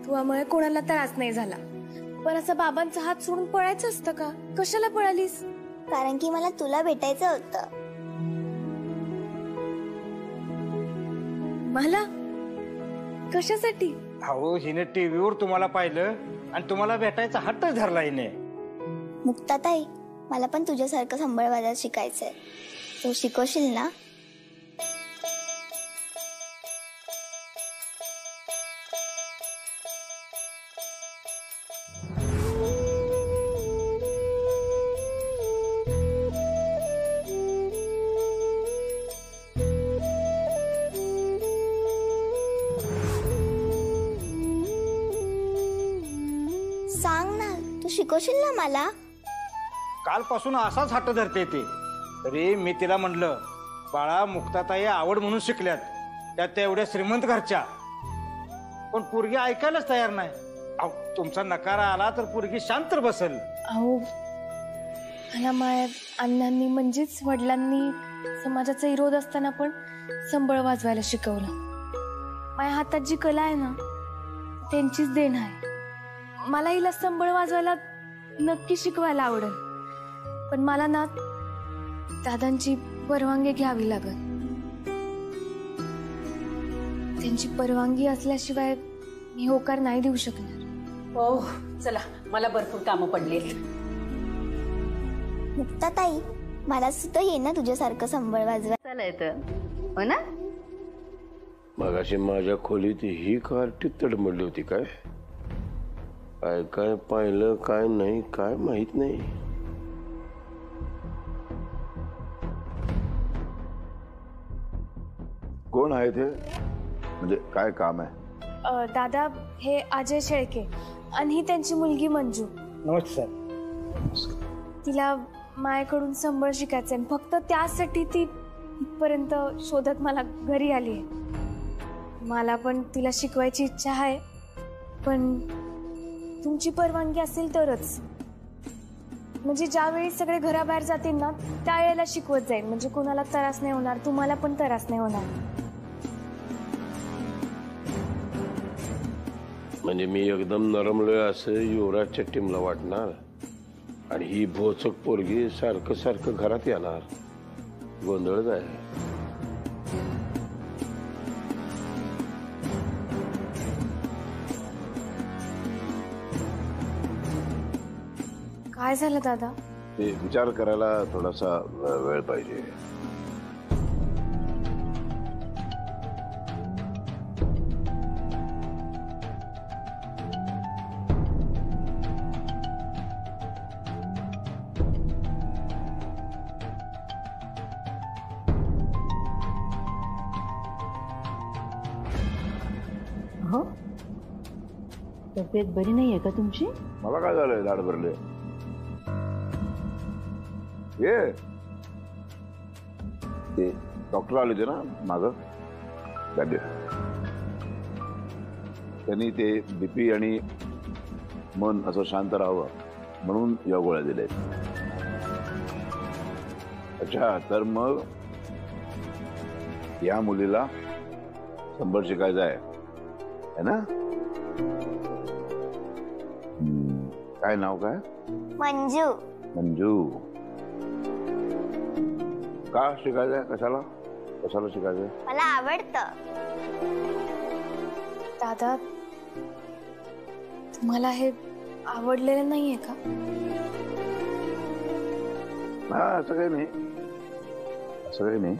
तुझ्यामुळे कोणाला त्रास नाही झाला. पण असं बाबांचा हात सोडून पळायचं असतं का? कशाला पळालीस? कारण की मला तुला भेटायचं होतं. मला? कशासाठी? अहो हिने टीव्हीवर तुम्हाला पाहिलं आणि तुम्हाला भेटायचा हट्टच धरला हिने. मुक्ताताई, मला पण तुझ्यासारखं संबळवाजात शिकायचंय. तू शिकवशील ना? सांग ना, तू शिकवशील ना मला? कालपासून असाच हट्ट धरते ते. तरी मी तिला म्हणलं, बाळा मुक्ताताई आवड म्हणून शिकल्यात, त्यात त्या एवढ्या श्रीमंत घरच्या. पण पोरगी ऐकायलाच तयार नाही. अहो तुमचा नकार आला तर पोरगी शांत बसेल. अहो मला माझ्या अण्णांनी म्हणजेच वडिलांनी समाजाचा विरोध असताना पण संबळ वाजवायला शिकवलं. माझ्या हातात जी कला आहे ना त्यांचीच देण आहे. मला हिला संबळ वाजवायला नक्की शिकवायला आवडेल. पण मला ना दादांची परवानगी घ्यावी लागेल. त्यांची परवानगी असल्याशिवाय मी होकार नाही देऊ शकणार. हो चला, मला भरपूर कामं पडली. मुक्ताताई, मला सुद्धा ये ना तुझ्यासारखं संबळ वाजवा. चला येतं, हो ना? मगाशी माझ्या खोलीत ही कार्टी तडमडली होती. काय काय काय पाहिलं काय नाही काय माहित नाही. कोण आहे ते? म्हणजे काय काम आहे? दादा, हे अजय शेळके आणि ही त्यांची मुलगी मंजू. नमस्कार. तिला माझ्याकडून संबळ शिकायचंय. फक्त त्यासाठी ती इथपर्यंत शोधत मला घरी आली आहे. मला पण तिला शिकवायची इच्छा आहे, पण तुमची परवानगी असेल तरच. म्हणजे ज्यावेळी सगळे घराबाहेर जातील ना त्यावेळेला शिकवत जाईल. म्हणजे कोणाला त्रास नाही होणार, तुम्हाला पण त्रास नाही होणार. म्हणजे मी एकदम नरमलोय असं युवराजच्या टीमला वाटणार आणि ही भोचक पोरगी सारखं सारखं घरात येणार. गोंधळच आहे. काय झालं दादा? ते विचार करायला थोडासा वेळ पाहिजे. हो, तब्येत बरी नाहीये का तुमची? मला काय झालंय दाढ भरले? ये ते डॉक्टर आले होते ना माग, त्यांनी ते बीपी आणि मन असं शांत राहावं म्हणून या गोळ्या दिल्या. अच्छा, तर मग या मुलीला संभळ शिकायचा आहे ना? काय नाव काय? मंजू. मंजू. का शिकायचंय? कशाला कशाला शिकायचंय? मला आवडतं. दादा, तुम्हाला हे आवडलेलं नाहीये का? हा, असं काही नाही, असं काही नाही.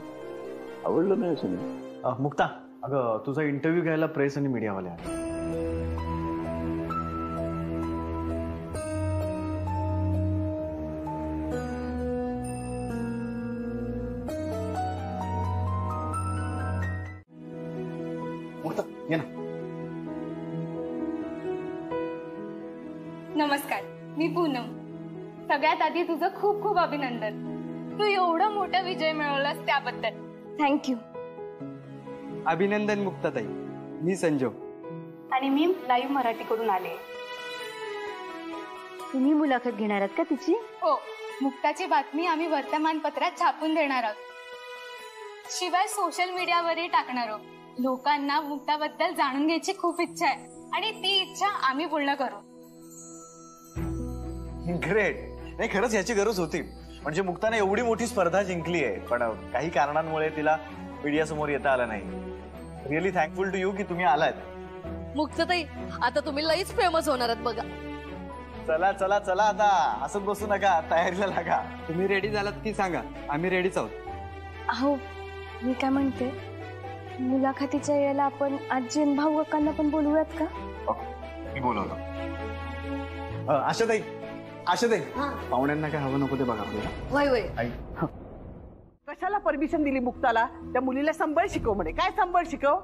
आवडलं नाही असं नाही. मुक्ता, अगं तुझा इंटरव्ह्यू घ्यायला प्रेस आणि मीडियावाले आले. मुक्ता, ये ना. नमस्कार, मी पूनम. सगळ्यात आधी तुझं खूप खूप अभिनंदन. तू एवढा मोठा विजय मिळवलास त्याबद्दल थँक्यू. अभिनंदन मुक्ताताई. मी संजो आणि मी लाईव्ह मराठीकडून आले. तुम्ही मुलाखत घेणार आहात का तिची? हो, मुक्ताची बातमी आम्ही वर्तमानपत्रात छापून देणार आहोत. शिवाय सोशल मीडियावरही टाकणार आहोत. लोकांना मुक्ताबद्दल जाणून घ्यायची खूप इच्छा आहे आणि ती इच्छा आम्ही पूर्ण करू. ग्रेट. नाही, खरंच याची गरज होती. म्हणजे मुक्ताने एवढी मोठी स्पर्धा जिंकली आहे, पण काही कारणांमुळे तिला मीडिया समोर येता आलं नाही. रिअली थँकफुल टू यू की तुम्ही आलात. मुक्ताताई, आता तुम्ही लईच फेमस होणार आहात बघा. चला चला चला, आता असंच बसू नका, तयारीला लागा. तुम्ही रेडी झालात की सांगा, आम्ही रेडीच आहोत. अहो, मी काय म्हणते, मुलाखतीच्या वेळेला आपण आजी आणि भाऊ काकांना पण बोलूयात का? मी बोलवलं. आशाताई, आशाताई, पाहुण्यांना काय हवं नको ते बघा. वय वय. कशाला परमिशन दिली मुक्ताला? त्या मुलीला संबळ शिकव म्हणे. काय संबळ शिकव?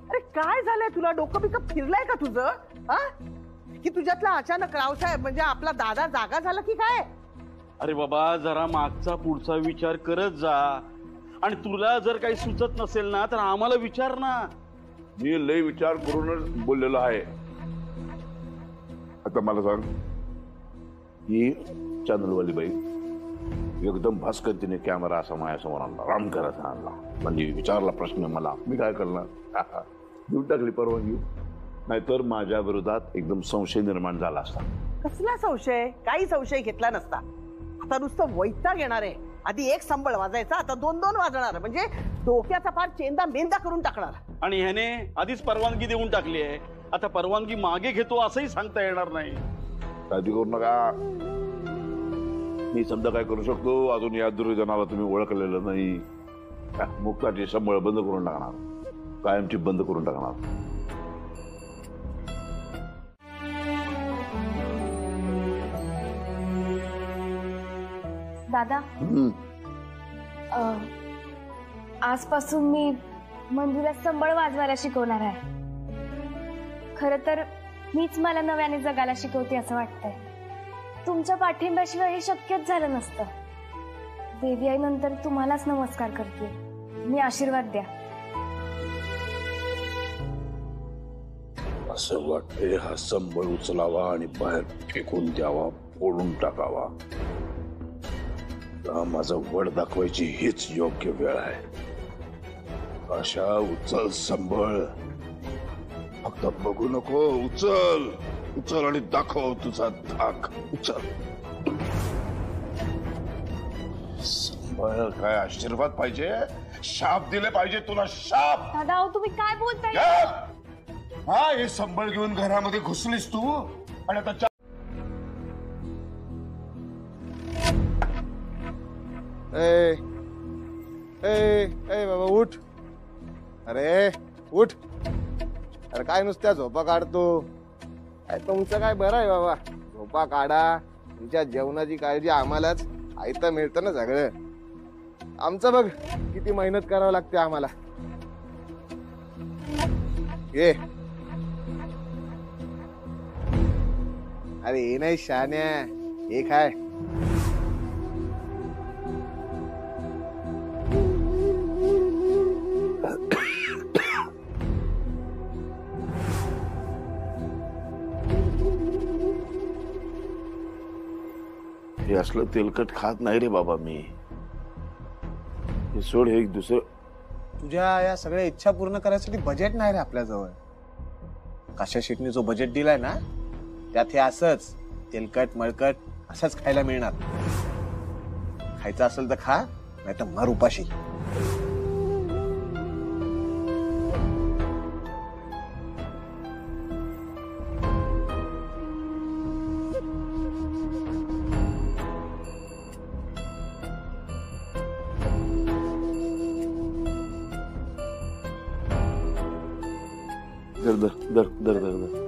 अरे काय झालंय तुला? डोकं बिकं फिरलंय का तुझं? हा, की तुझ्यातला अचानक रावसाहेब म्हणजे आपला दादा जागा झाला की काय? अरे बाबा, जरा मागचा पुढचा विचार करत जा. आणि तुला जर काही सुचत नसेल ना तर आम्हाला विचार ना. मी लय विचार करूनच बोललेलो आहे. आता मला सांग, ही चॅनलवाली बाई एकदम भास्कर तिने कॅमेरा असा माझ्यासमोर आणला, राम करायचा आणला. म्हणजे विचारला प्रश्न मला, मी काय करणार? देऊन टाकली परवानगी. नाहीतर माझ्या विरोधात एकदम संशय निर्माण झाला असता. कसला संशय? काही संशय घेतला नसता. आता नुसतं वैताग येणार आहे. आधी एक संबळ वाजायचा, आता 2-2 वाजणार. म्हणजे डोक्याचा फार चेंदा मेंदा करून टाकणार. आणि ह्याने आधीच परवानगी देऊन टाकली आहे. आता परवानगी मागे घेतो असंही सांगता येणार नाही. काळजी करू नका. मी समजा काय करू शकतो, अजून या दुर्योधनाला तुम्ही ओळखलेलं नाही. मुक्ताची संबळ बंद करून टाकणार, कायमची बंद करून टाकणार. दादा, आजपासून मी मंजूला संबळ वाजवायला शिकवणार आहे. खरं तर मीच मला नव्याने जगायला शिकवते असं वाटतंय. तुमच्या पाठिंब्याशिवाय हे शक्यच झालं नसतं. देवी आई नंतर तुम्हालाच नमस्कार करते. मी आशीर्वाद द्या. असं वाटतंय हा संबळ उचलावा आणि बाहेर फेकून द्यावा, फोडून टाकावा. माझं वड दाखवायची हीच योग्य वेळ आहे. अशा उचल संबळ, फक्त बघू नको. उचल उचल आणि दाखव तुझा धाक. उचल. संबळ काय आशीर्वाद पाहिजे? शाप दिले पाहिजे तुला, शाप. दादा, तुम्ही काय बोलताय? हा, हे संबळ घेऊन घरामध्ये घुसलीस तू आणि आता ए ए ए बाबा उठ. अरे उठ. अरे काय नुसत्या झोपा काढतो. काय तुमचं काय बरं आहे बाबा. झोपा काढा. तुमच्या जेवणाची काळजी आम्हालाच. आयतं मिळतं ना सगळं. आमचं बघ किती मेहनत करावं लागते आम्हाला. ये. अरे हे नाही शान्या. हे काय हे असलं तेलकट खात नाही रे बाबा मी. हे सोड. हे एक दुसरं. तुझ्या या सगळ्या इच्छा पूर्ण करायसाठी बजेट नाही रे आपल्याजवळ. काशा शेटने जो बजेट दिलाय ना त्यात हे असंच तेलकट मळकट असंच खायला मिळणार. खायचं असेल तर खा, नाही तर मर उपाशी. दर दर दर दर दर दर.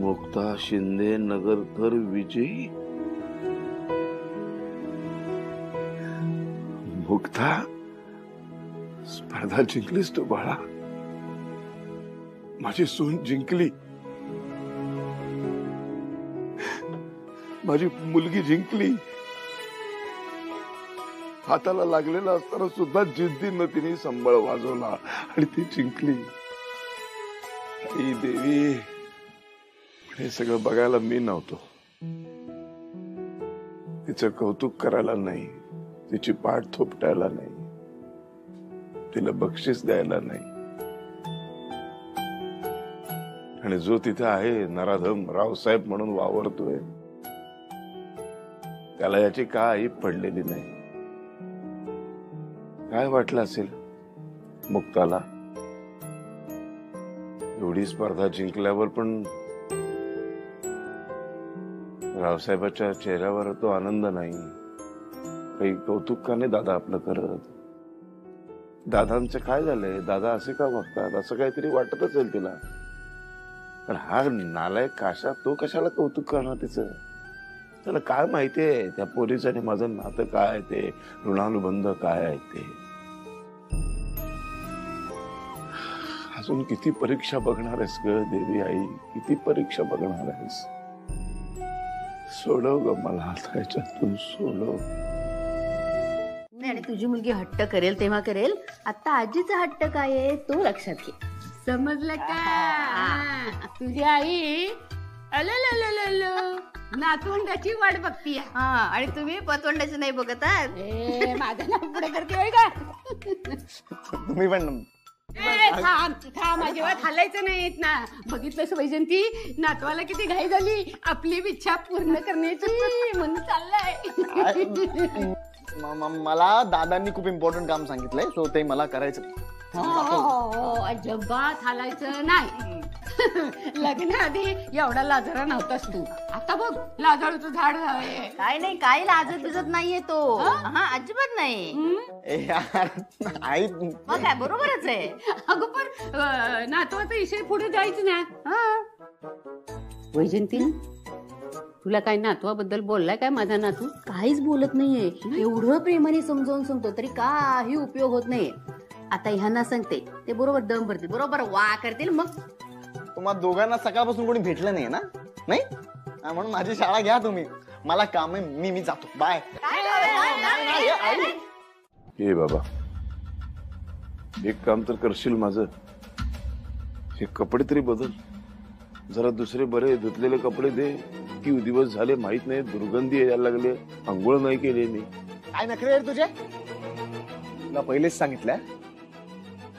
मुक्ता शिंदे नगरकर विजयी. मुक्ता स्पर्धा जिंकलीस तू बाळा. माझी सून जिंकली. माझी मुलगी जिंकली. हाताला लागलेला असताना सुद्धा जिद्दीनं तिने संबळ वाजवला आणि ती जिंकली. आई देवी. हे सगळं बघायला मी नव्हतो. तिचं कौतुक करायला नाही, तिची पाठ थोपटायला नाही, तिला बक्षीस द्यायला नाही. आणि जो तिथे आहे नराधम रावसाहेब म्हणून वावरतोय त्याला याची काही पडलेली नाही. काय वाटलं असेल मुक्ताला. एवढी स्पर्धा जिंकल्यावर पण रावसाहेबाच्या चेहऱ्यावर तो आनंद नाही. काही कौतुक का नाही दादा आपलं करत. दादांचं काय झालंय. दादा असे का वागतात असं काहीतरी वाटत असेल तिला. पण हा नालायक काशा तो कशाला कौतुक करणार तिचं. त्याला काय माहितीये त्या पोरीचं आणि माझं नातं काय ते ऋणानुबंध काय आहे ते. अजून किती परीक्षा बघणार आहेस ग देवी आई. किती परीक्षा बघणार आहेस. सोडव ग मला आता याच्यातून सोडव. आणि तुझी मुलगी हट्ट करेल तेव्हा करेल. आता आजीचा हट्ट काय आहे तो लक्षात घे. समजलं का. तुझी आई नातवंडाची वाट बघतीये. आणि तुम्ही पतवंडाची नाही बघत आहात. माझं नाव पुढे करते का. तुम्ही पण थांब अजिबात हालायचं नाहीत ना. बघितलंस वैजंती नातवाला किती घाई झाली आपली इच्छा पूर्ण करण्याची म्हणून चाललाय. मला दादांनी खूप इम्पॉर्टंट काम सांगितलंय सो ते मला करायचं. अजिबात हालायचं नाही. लग्नाआधी एवढा लाजरा नव्हतास तू. आता बघ लाजाळूचं झाड झालंय. काय नाही काय लाजत दिसत नाहीये तो. अजिबात नाही. आई मग काय बरोबरच आहे. अगं पण नातवाचा विषय पुढे जायचं ना. वैजंती तुला काय नातवाबद्दल बोललाय काय माझा नातू. काहीच बोलत नाहीये. एवढं प्रेमाने समजावून सांगतो तरी काही उपयोग होत नाहीये. आता ह्यांना सांगते ते बरोबर दम भरतील बरोबर वा करतील. मग तुम्हाला दोघांना सकाळपासून कोणी भेटलं नाही ना. नाही म्हणून माझी शाळा घ्या तुम्ही. मला काम आहे. मी जातो. बाय. हे बाबा एक काम तर करशील माझं. हे कपडे तरी बदल. जरा दुसरे बरे धुतलेले कपडे दे. की दिवस झाले माहित नाही दुर्गंधी यायला लागले. आंघोळ नाही केली मी. काय नखरे तुझे. तुला पहिलेच सांगितलंय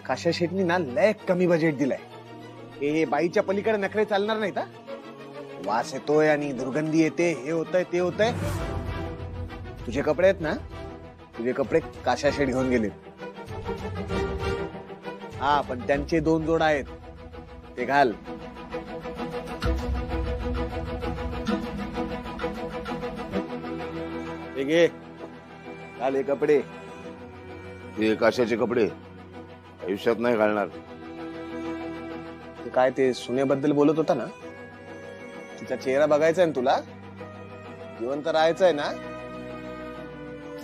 काशा शेटनी ना लय कमी बजेट दिलाय. हे बाईच्या पलीकडे नखरे चालणार नाहीत. वास येतोय आणि दुर्गंधी येते. हे होतंय ते होतंय. तुझे कपडे आहेत ना. तुझे कपडे काशा शेट घेऊन गेले. पण त्यांचे 2 जोड आहेत ते घाल. घे घाल हे कपडे. हे कशाचे कपडे? आयुष्यात नाही घालणार. ते काय ते सुनेबद्दल बोलत होता ना, तिचा चेहरा बघायचा आहे ना तुला, जिवंत राहायचंय ना,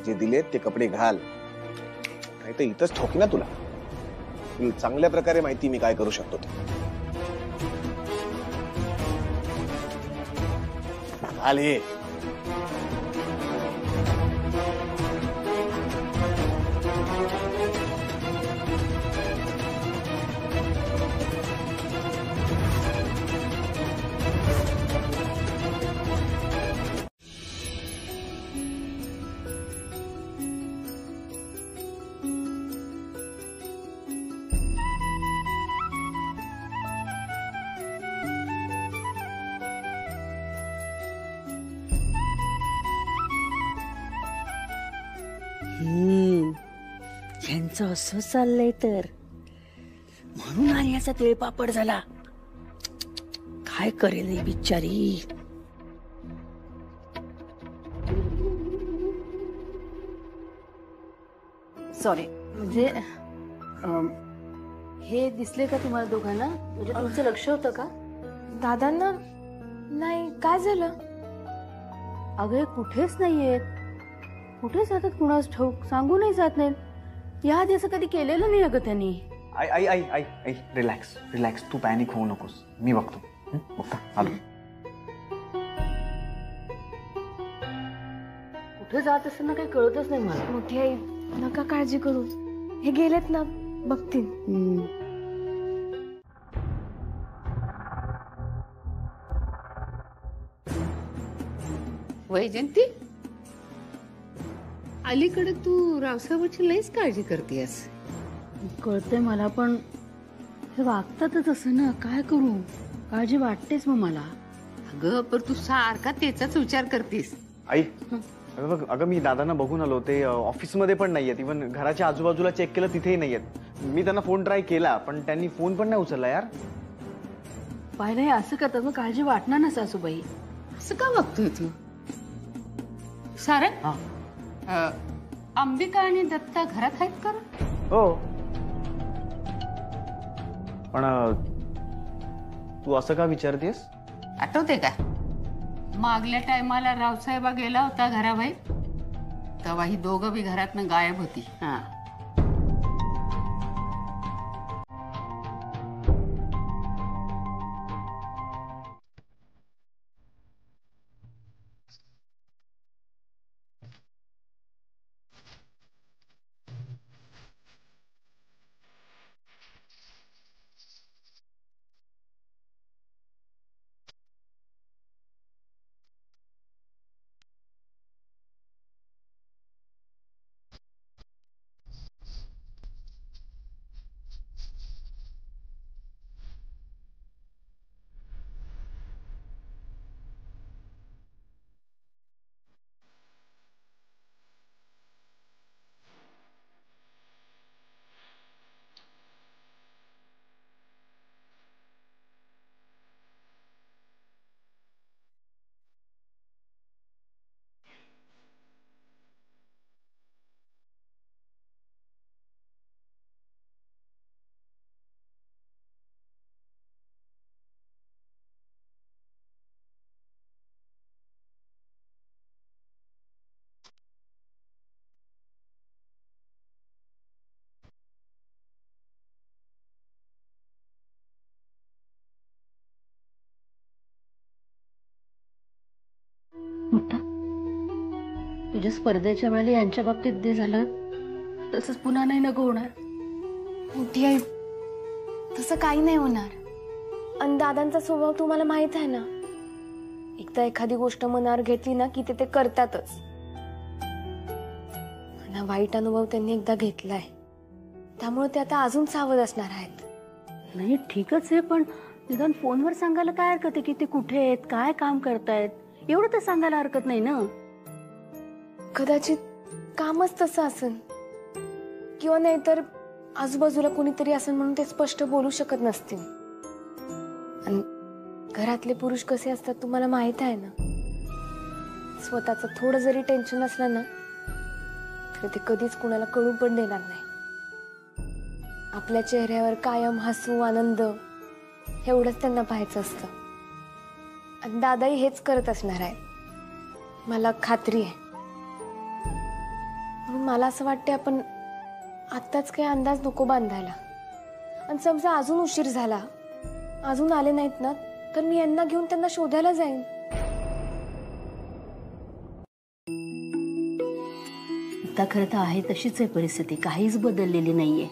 जे दिलेत ते कपडे घाल, नाही तर इथंच ठोकी ना तुला. चांगल्या प्रकारे माहिती मी काय करू शकतो ते. घाल हे. ह्यांचं असं चाललंय तर म्हणून आर्याचा तिळपापड झाला. काय करेल ही बिचारी. सॉरी, म्हणजे हे दिसले का तुम्हाला दोघांना? म्हणजे तुमचं लक्ष होतं का? दादांना नाही. काय झालं? अगं हे कुठेच नाहीयेत. कुठे जातात कुणास ठाऊक, सांगू नाही जात नाहीत. या आधी असं कधी केलेलं नाही अगं त्यांनी. आई आई आई आई आई रिलॅक्स रिलॅक्स, तू पॅनिक होऊ नकोस, मी बघतो. बघता आलो. कुठे जात असताना काही कळतच नाही मला. मोठी आई नका काळजी करू, हे गेलेत ना, बघतील. वैजंती, अलीकडे तू रावसाहेबाची लईच काळजी करतेस. कळतंय मला, पण हे वागतातच असं ना, काय करू. काळजी वाटतेच मग मला. अगं पण तू सारखा त्याचाच विचार करतेस. आई अगं मी दादांना बघून आलो, ते ऑफिसमध्ये पण नाहीयेत, इव्हन घराच्या आजूबाजूला चेक केलं तिथेही नाहीयेत. मी त्यांना फोन ट्राय केला पण त्यांनी फोन पण नाही उचलला. यार पाहिलं, हे असं करतात मग काळजी वाटणार ना सासूबाई. असं का वागतोय तू? सारंग, अंबिका आणि दत्ता घरात आहेत का? हो, पण तू असं का विचारतेस? आठवते का मागल्या टायमाला रावसाहेबा गेला होता घराबाहेर, तेव्हा ही दोघं बी घरातनं गायब होती. हा, तुझ्या स्पर्धेच्या वेळेला यांच्या बाबतीत जे झालं तसंच पुन्हा नाही नको होणार. मोठी आई तसं काही नाही होणार. आणि दादांचा स्वभाव तुम्हाला माहित आहे ना, एकदा एखादी गोष्ट मनावर घेतली ना की ते करतातच. आणि वाईट अनुभव त्यांनी एकदा घेतलाय, त्यामुळे ते आता अजून सावध असणार आहेत. नाही ठीकच आहे, पण निदान फोनवर सांगायला काय हरकत आहे की ते कुठे आहेत, काय काम करतायत, एवढं तर सांगायला हरकत नाही ना. कदाचित कामच तसं असेल, किंवा नाहीतर आजूबाजूला कोणीतरी असेल म्हणून ते स्पष्ट बोलू शकत नसतील. आणि घरातले पुरुष कसे असतात तुम्हाला माहित आहे ना. स्वतःचं थोडं जरी टेन्शन असलं ना तर ते कधीच कुणाला कळू पण देणार नाही. आपल्या चेहऱ्यावर कायम हसू आनंद एवढंच त्यांना पाहायचं असतं. आणि दादाही हेच करत असणार आहे, मला खात्री आहे. म्हणून मला असं वाटतं आपण आत्ताच काही अंदाज नको बांधायला. आणि समजा अजून उशीर झाला, अजून आले नाहीत ना, तर मी यांना घेऊन त्यांना शोधायला जाईन. आता खरं तर आहे तशीच आहे परिस्थिती, काहीच बदललेली नाहीये.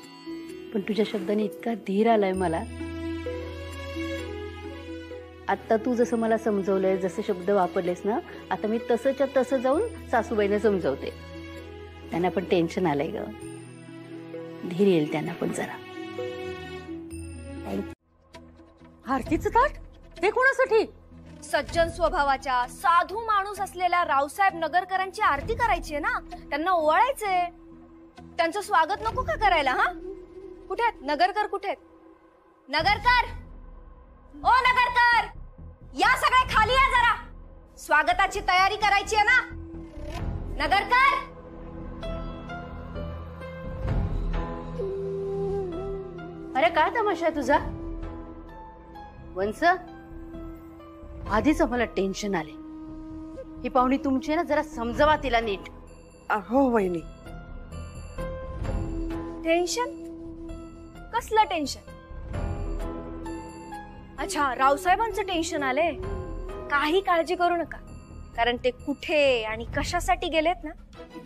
पण तुझ्या शब्दाने इतका धीर आलाय मला. आता तू जसं मला समजवलंय, जसे शब्द वापरलेस ना, आता मी तसंच्या तसं जाऊन सासूबाईंना समजवते. त्यांना पण टेन्शन आलंय ग, धीर येईल त्यांना पण जरा. आरतीचं ताट ते कोणासाठी? सज्जन स्वभावाच्या साधू माणूस असलेल्या रावसाहेब नगरकरांची आरती करायची आहे ना, त्यांना ओवाळायचंय. त्यांचं स्वागत नको का करायला? हा, कुठे आहेत नगरकर? कुठे आहेत नगरकर? ओ नगरकर, या सगळे खाली या जरा, स्वागताची तयारी करायची आहे ना. नगरकर, अरे काय तमाशा आहे तुझा? वंस, आधीच आम्हाला टेन्शन आले. ही पाहुणी तुमची ना, जरा समजवा तिला नीट. हो वहिनी. टेन्शन? कसलं टेन्शन? अच्छा, रावसाहेबांचं टेन्शन आले. काही काळजी करू नका, कारण ते कुठे आणि कशासाठी गेलेत ना,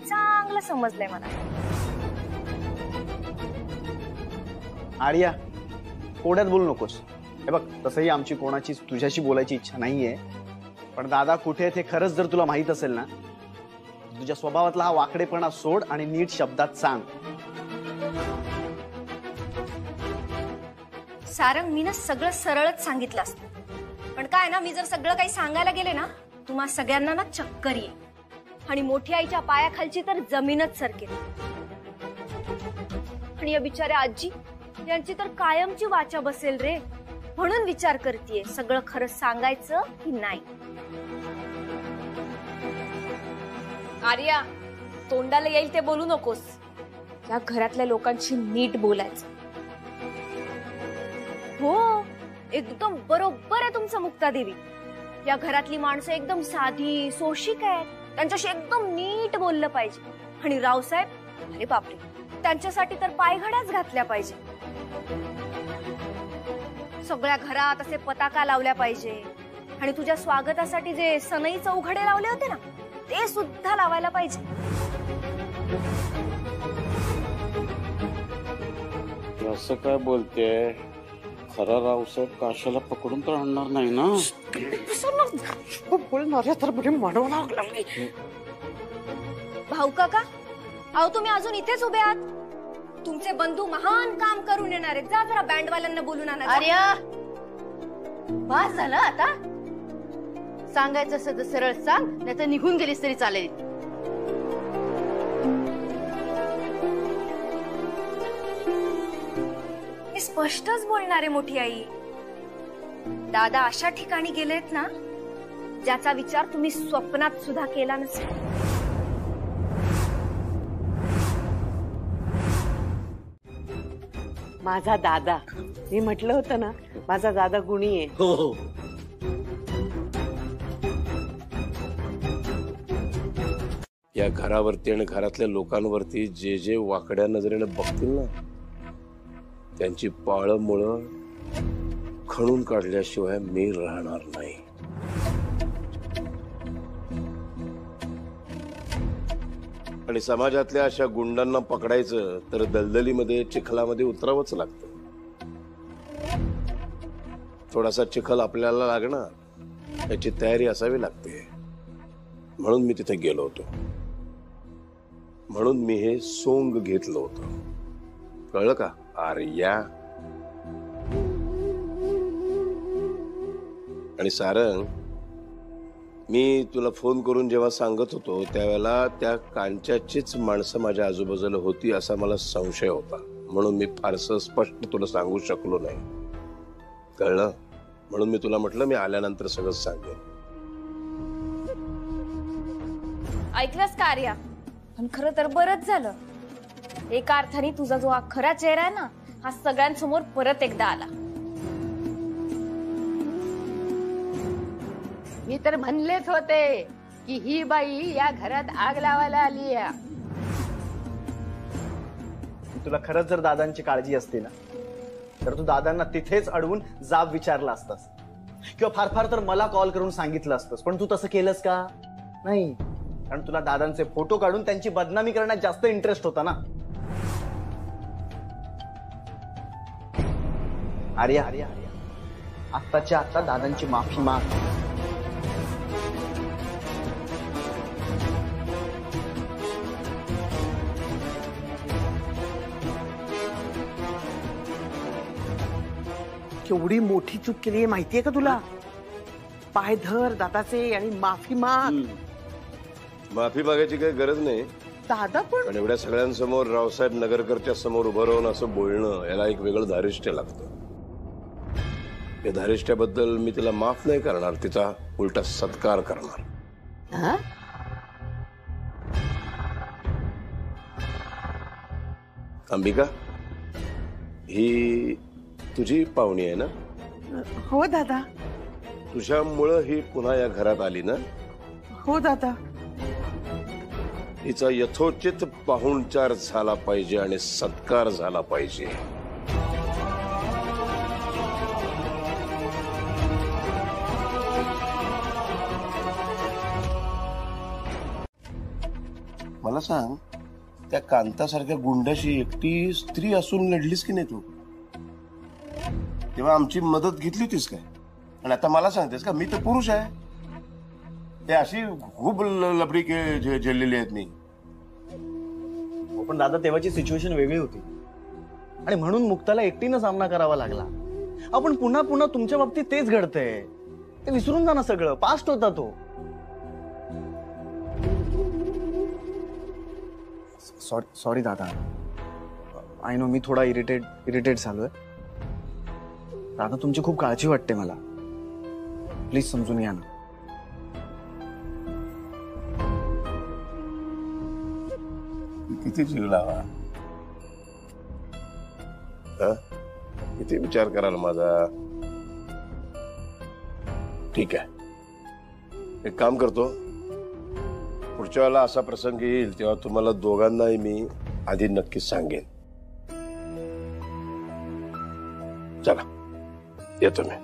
चांगलं समजलंय मला. आर्या, कोड्यात बोलू नकोस. हे बघ, तसंही आमची कोणाची तुझ्याशी बोलायची इच्छा नाहीये, पण दादा कुठे ते खरंच जर तुला माहित असेल ना, तुझ्या स्वभावातला हा वाकडेपणा सोड आणि नीट शब्दात सांग. सारंग, मी ना सगळं सरळच सांगितलं असतं, पण काय ना, मी जर सगळं काही सांगायला गेले ना, तुम्हा सगळ्यांना ना चक्कर येईल आणि मोठी आईच्या पायाखालची तर जमीनच सरकेल. आणि या बिचाऱ्या आजी यांची तर कायमची वाचा बसेल रे. म्हणून विचार करतेय सगळं खरं सांगायचं की नाही. आर्या, तोंडाला येईल ते बोलू नकोस. या घरातल्या लोकांशी नीट बोलायचं. हो, एकदम बरोबर आहे तुमचं मुक्तादेवी. या घरातली माणसं एकदम साधी सोशिक आहेत, त्यांच्याशी एकदम नीट बोललं पाहिजे. आणि रावसाहेब, अरे बापरे, त्यांच्यासाठी तर पायघड्याच घातल्या पाहिजे. सगळ्या घरात असे पताका लावल्या पाहिजे. आणि तुझ्या स्वागतासाठी जे सनई चौघडे लावले होते ना, ते सुद्धा लावायला पाहिजे. असं काय बोलते? खरा रावसाहेब काशाला पकडून तर आणणार नाही ना? भाऊ काका, अहो तुम्ही अजून इथेच उभे आहात. तुमचे बंधू महान काम करून येणार आहेत. जा जरा बँडवाल्यांना बोलून आणा. आर्या, बस झालं आता. सांगायचं असं तर सरळ सांग, नाही तर निघून गेलीस तरी चालेल. मी स्पष्टच बोलणारे मोठी आई. दादा अशा ठिकाणी गेलेत ना, ज्याचा विचार तुम्ही स्वप्नात सुद्धा केला नसेल. माझा दादा, मी म्हटलं होतं ना, माझा दादा गुणी आहे. हो. या घरावरती आणि घरातल्या लोकांवरती जे जे वाकड्या नजरेने बघतील ना, त्यांची पाळं मुळं खणून काढल्याशिवाय मी राहणार नाही. आणि समाजातल्या अशा गुंडांना पकडायचं तर दलदलीमध्ये चिखलामध्ये उतरावंच लागतं. थोडासा चिखल आपल्याला लागणार, याची तयारी असावी लागते. म्हणून मी तिथे गेलो होतो, म्हणून मी हे सोंग घेतलं होतं. कळलं का आर्या? आणि सारंग, मी तुला फोन करून जेव्हा सांगत होतो त्यावेळेला त्या कांच्याचीच माणसं माझ्या आजूबाजूला होती असा मला संशय होता. म्हणून मी फारसं स्पष्ट तुला सांगू शकलो नाही. कळलं? म्हणून मी तुला म्हटलं मी आल्यानंतर सगळं सांगेन. ऐकलंस का आर्या? पण खरं तर बरंच झालं. एका अर्थाने तुझा जो हा खरा चेहरा आहे ना, हा सगळ्यांसमोर परत एकदा आला. मी तर म्हणलेच होते की ही बाई या घरात आग लावायला आली आहे. तुला खरंच जर दादांची काळजी असते ना, तर तू दादांना तिथेच अडवून जाब विचारला असतास, किंवा फार फार तर मला कॉल करून सांगितलं असतंस. पण तू तसं केलंस का? नाही. कारण तुला दादांचे फोटो काढून त्यांची बदनामी करण्यात जास्त इंटरेस्ट होता ना. आर्या, आत्ताच्या आता दादांची माफी माग. केवढी मोठी चूक केली आहे माहितीये का तुला? पाय धर दादाचे आणि माफी माग. माफी मागायची काही गरज नाही. दादा पण एवढ्या सगळ्यांसमोर रावसाहेब नगरकरच्या समोर उभं राहून असं बोलणं, याला एक वेगळं धारिष्ट्य लागतं. या धारिष्ट्याबद्दल मी तिला माफ नाही करणार, तिचा उलटा सत्कार करणार. अंबिका, ही तुझी पाहुणी आहे ना? हो दादा. तुझ्यामुळं ही पुन्हा या घरात आली ना? हो दादा. हिचा यथोचित पाहुणचार झाला पाहिजे आणि सत्कार झाला पाहिजे. मला सांग, त्या कांतासारख्या गुंडाशी एकटी स्त्री असून लढलीस की नाही तू? तेव्हा आमची मदत घेतली होतीस काय? आणि आता मला सांगतेस का मी तर पुरुष आहे? ते अशी खूप लफडी झेललेली आहेत मी. पण दादा, तेव्हाची सिच्युएशन वेगळी होती आणि म्हणून मुक्ताला एकटीनं सामना करावा लागला. आपण पुन्हा पुन्हा तुमच्या बाबतीत तेच घडतंय. ते विसरून जा ना सगळं. पास्ट होता तो. सॉरी दादा. आय नो मी थोडा इरिटेट झालोय. दादा, तुमची खूप काळजी वाटते मला. प्लीज समजून घ्या ना. किती जीव लावा, किती विचार कराल माझा. ठीक आहे, एक काम करतो, पुढच्या वेळेला असा प्रसंग येईल तेव्हा तुम्हाला दोघांनाही मी आधी नक्कीच सांगेन. चला येतो मी.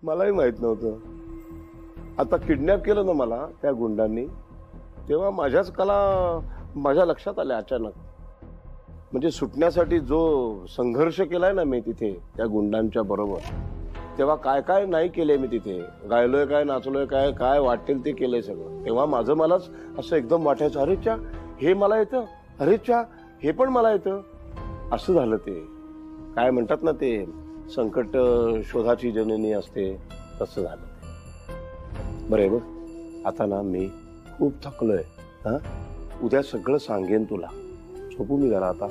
मलाही माहित नव्हतं. आता किडनॅप केलं ना मला त्या गुंडांनी, तेव्हा माझ्याच कला माझ्या लक्षात आल्या अचानक. म्हणजे सुटण्यासाठी जो संघर्ष केलाय ना मी तिथे त्या गुंडांच्या बरोबर, तेव्हा काय काय नाही केले मी तिथे. गायलोय काय, नाचलोय काय, काय वाटेल ते केलंय सगळं. तेव्हा माझं मलाच असं एकदम वाटायचं, अरे च्या हे मला येतं, अरे च्या हे पण मला येतं. असं झालं ते. काय म्हणतात ना ते, संकट शोधाची जननी असते, तसं झालं ते. बरं बघ, आता ना मी खूप थकलोय. उद्या सगळं सांगेन तुला. झोपू मी जरा आता.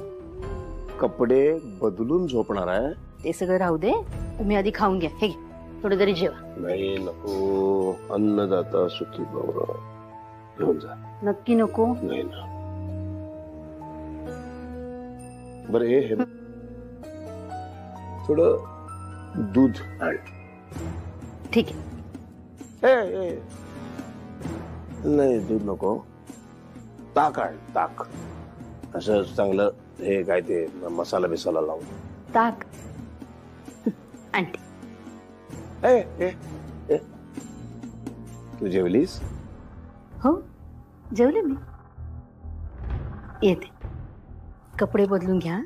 कपडे बदलून झोपणार आहे. ते सगळं राहू दे, तुम्ही आधी खाऊन घ्या. हे थोडं तरी जेवा. नाही नको, अन्नदाता सुखी भव. घेऊन जा. नक्की नको? नाही ना. बरं हे थोडं दूध आण. ठीक आहे. नाही दूध नको, ताक आण. ताक असं चांगलं, हे काय ते मसाला बिसाला लावून. ताक आणते. तू जेवलीस? हो जेवले मी. येते. कपडे बदलून घ्या.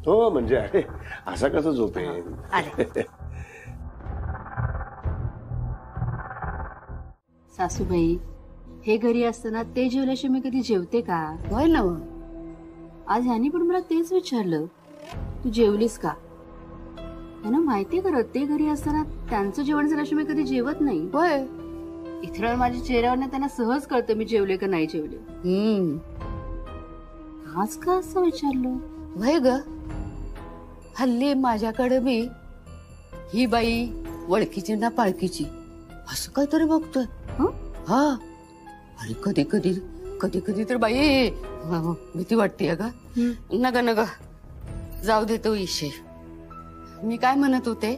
हो म्हणजे अरे असं कसं झोपेन. सासूबाई, हे घरी असताना ते जेवल्याशिवाय मी कधी जेवते का? होय ना. आज यांनी पण मला तेच विचारलं, तू जेवलीस का? त्यांना माहितीये का, ते घरी असताना त्यांचं जेवण झाल्याशिवाय मी कधी जेवत नाही. होय. इतर माझ्या चेहऱ्यावर त्यांना सहज कळतं मी जेवले का नाही जेवले. आज का असं विचारलं? वय ग, हल्ली माझ्याकडे बी ही बाई वळखीची ना पाळखीची असं काहीतरी बघतोय. हा आणि कधी कधी कधी कधी तर बाई भीती वाटते का. नका नका जाऊ दे तो विषय. मी काय म्हणत होते,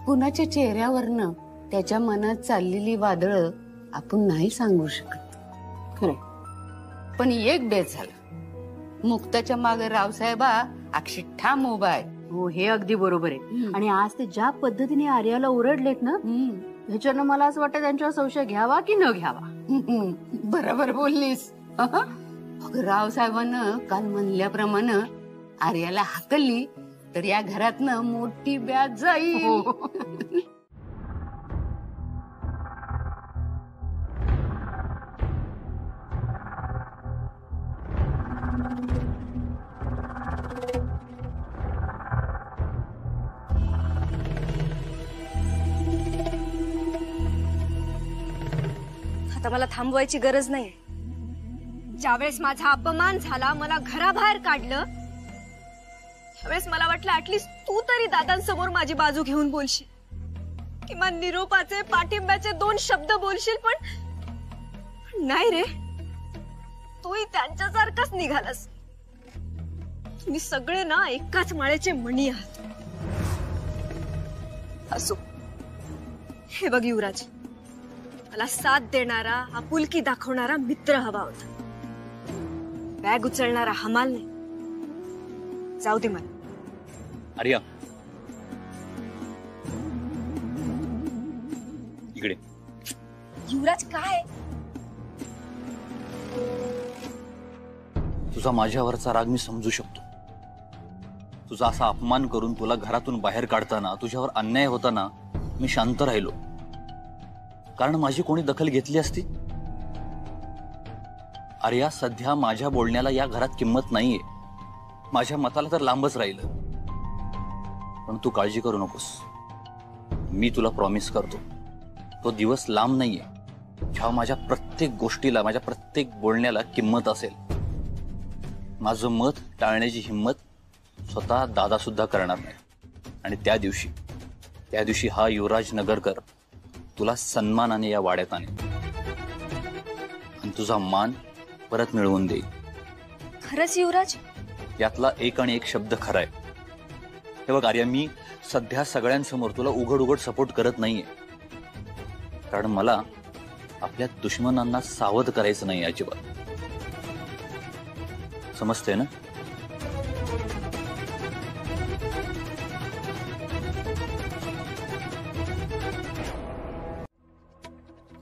कुणाच्या चेहऱ्यावरनं त्याच्या मनात चाललेली वादळ आपण नाही सांगू शकत. खरं पण एक बेस झालं, मुक्ताच्या मागे रावसाहेबा अक्षी ठाम उभा आहे. हो हे अगदी बरोबर आहे. आणि आज ते ज्या पद्धतीने आर्याला ओरडलेत ना, ह्याच्यानं मला असं वाटतं त्यांच्यावर संशय घ्यावा की न घ्यावा. बरोबर बोललीस. अगं रावसाहेबांना काल म्हणल्याप्रमाणे आर्याला हाकलली तर या घरातनं मोठी ब्याज जाईल. आता मला थांबवायची गरज नाही. ज्यावेळेस माझा अपमान झाला, मला घराबाहेर काढलं, त्यावेळेस मला वाटलं ऍटलीस्ट तू तरी दादांसमोर माझी बाजू घेऊन बोलशील, किंवा निरोपाचे पाठिंब्याचे 2 शब्द बोलशील. पण नाही रे, तूही त्यांच्यासारखाच निघालास. तुम्ही सगळे ना एकाच माळ्याचे मणी आहात. असो, हे बघ युवराज, मला साथ देणारा, आपुलकी दाखवणारा मित्र हवा होता, बॅग उचलणारा हमाल नाही. जाऊ दे मला. आर्या इकडे. युवराज काय? तुझा माझ्यावरचा राग मी समजू शकतो. तुझा असा अपमान करून तुला घरातून बाहेर काढताना, तुझ्यावर अन्याय होताना मी शांत राहिलो, कारण माझी कोणी दखल घेतली असती. आर्या, सध्या माझ्या बोलण्याला या घरात किंमत नाहीये. माझ्या मताला तर लांबच राहिलं. पण तू काळजी करू नकोस. मी तुला प्रॉमिस करतो, तो दिवस लांब नाहीये जेव्हा माझ्या प्रत्येक गोष्टीला, माझ्या प्रत्येक बोलण्याला किंमत असेल. माझं मत टाळण्याची हिंमत स्वतः दादा सुद्धा करणार नाही. आणि त्या दिवशी हा युवराज नगरकर तुला सन्मानाने या वाड्यात आणेल आणि तुझा मान परत मिळवून देईल. खरंच युवराज? यातला एक आणि एक शब्द खरा आहे. हे बघ आर्या, मी सध्या सगळ्यांसमोर तुला उघड उघड सपोर्ट करत नाहीये, कारण मला आपल्या दुश्मनांना सावध करायचं नाही अजिबात. समजते ना?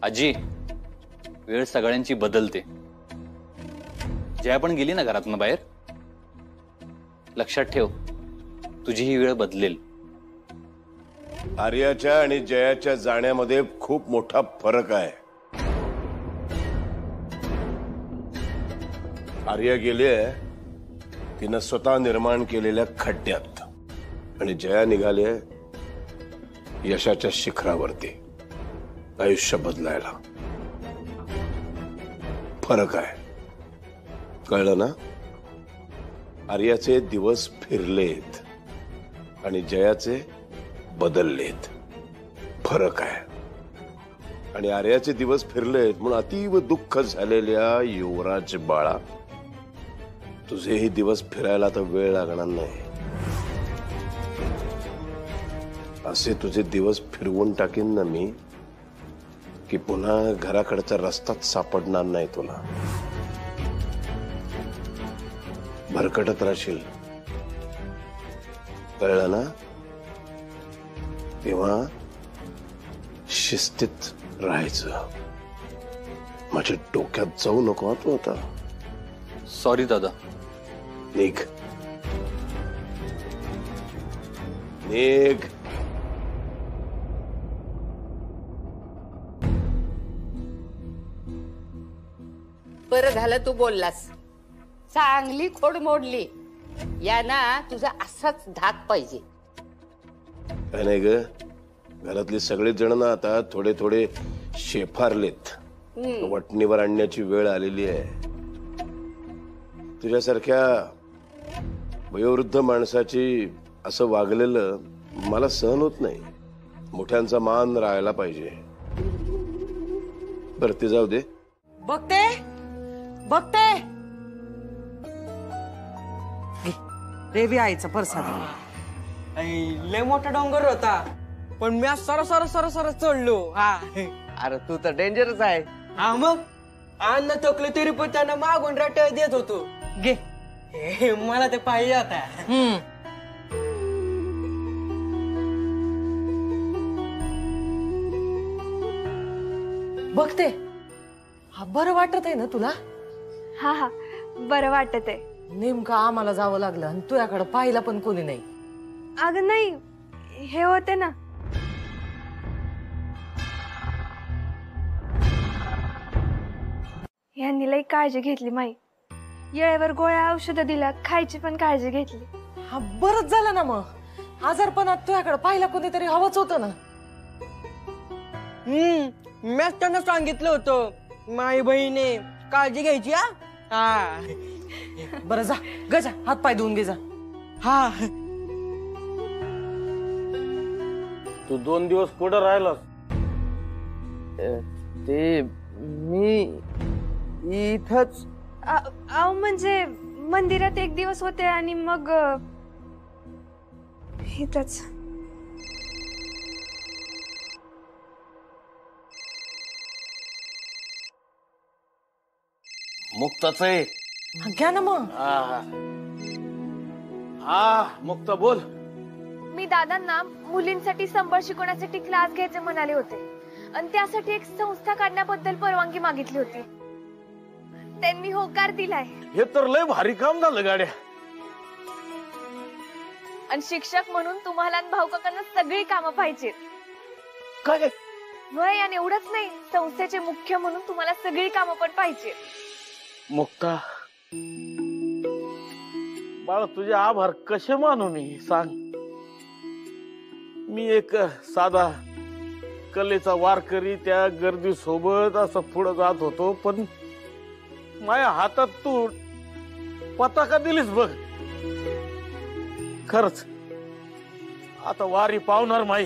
आजी, वेळ सगळ्यांची बदलते. जया पण गेली ना घरातनं बाहेर, लक्षात ठेव, तुझी ही वेळ बदलेल. आर्याच्या आणि जयाच्या जाण्यामध्ये खूप मोठा फरक आहे. आर्या गेली आहे तिनं स्वतः निर्माण केलेल्या खड्ड्यात, आणि जया निघाली आहे यशाच्या शिखरावरती आयुष्य बदलायला. फरक आहे, कळलं ना? आर्याचे दिवस फिरलेत आणि जयाचे बदललेत. फरक आहे. आणि आर्याचे दिवस फिरलेत म्हणून अतीव दुःख झालेल्या युवराज बाळा, तुझेही दिवस फिरायला तर वेळ लागणार नाही. असे तुझे दिवस फिरवून टाकीन ना मी, की पुन्हा घराकडचा रस्ताच सापडणार नाही तुला. भरकटत राहशील, कळलं ना? तेव्हा शिस्तीत राहायचं. माझ्या डोक्यात जाऊ नको तू आता. सॉरी दादा. निघ निघ. बरं झालं तू बोललास, चांगली खोड मोडली. या ना तुझा असाच धाक पाहिजे. काय नाही ग, घरातले सगळेच जण ना आता थोडे थोडे शेफारलेत. वटणीवर आणण्याची वेळ आलेली आहे. तुझ्यासारख्या वयोवृद्ध माणसाची असं वागलेलं मला सहन होत नाही. मोठ्यांचा मान राहायला पाहिजे. बरं ते जाऊ दे. बघते बघते देवी आईचा प्रसाद. लय मोठा डोंगर होता पण मी आज सर चढलो. हा अरे तू तर डेंजरच आहे. हा मग अन्न थकलं तरी पण त्यांना मागून रट देत होतो. घे मला ते पाहिजे आता. बघते हा बरं वाटत आहे ना तुला? हा हा बरं वाटत आहे. नेमकं आम्हाला जावं लागलं आणि तुझ्याकडे पाहिला पण कोणी नाही. अगं नाही हे होते ना. यांनी लई काळजी घेतली माई. येळेवर गोळ्या औषधं दिल्या, खायची पण काळजी घेतली. हा बरंच झालं ना मग. आजारपणात तुझ्याकडे पाहिला कोणीतरी हवंच होतं ना. मी त्यांना सांगितलं होतं माई बहिणी काळजी घ्यायची. हा बरं जा गजा हात पाय धुवून घे जा. हा तू 2 दिवस कुठं राहिलास? ते मी इथंच. अहो म्हणजे मंदिरात 1 दिवस होते आणि मग इथंच. मुक्ताच आहे. घ्या ना मग. हा मुक्ता बोल. मी दादांना मुलींसाठी संबळ शिकवण्यासाठी क्लास घ्यायचे म्हणाले होते आणि त्यासाठी एक संस्था काढण्याबद्दल परवानगी मागितली होती. त्यांनी होकार दिलाय. हे तर लय भारी काम झालं गाड्या. आणि शिक्षक म्हणून तुम्हाला भाऊ काकांना सगळी कामं पाहिजेत. काय होय आणि एवढंच नाही, संस्थेचे मुख्य म्हणून तुम्हाला सगळी कामं पण पाहिजे. मुक्ता बाळा तुझे आभार कसे मानू मी सांग. मी एक साधा कलेचा वारकरी त्या गर्दी सोबत असं पुढे जात होतो पण माझ्या हातात तू पताका दिलीस बघ. खरच आता वारी पावणार माई.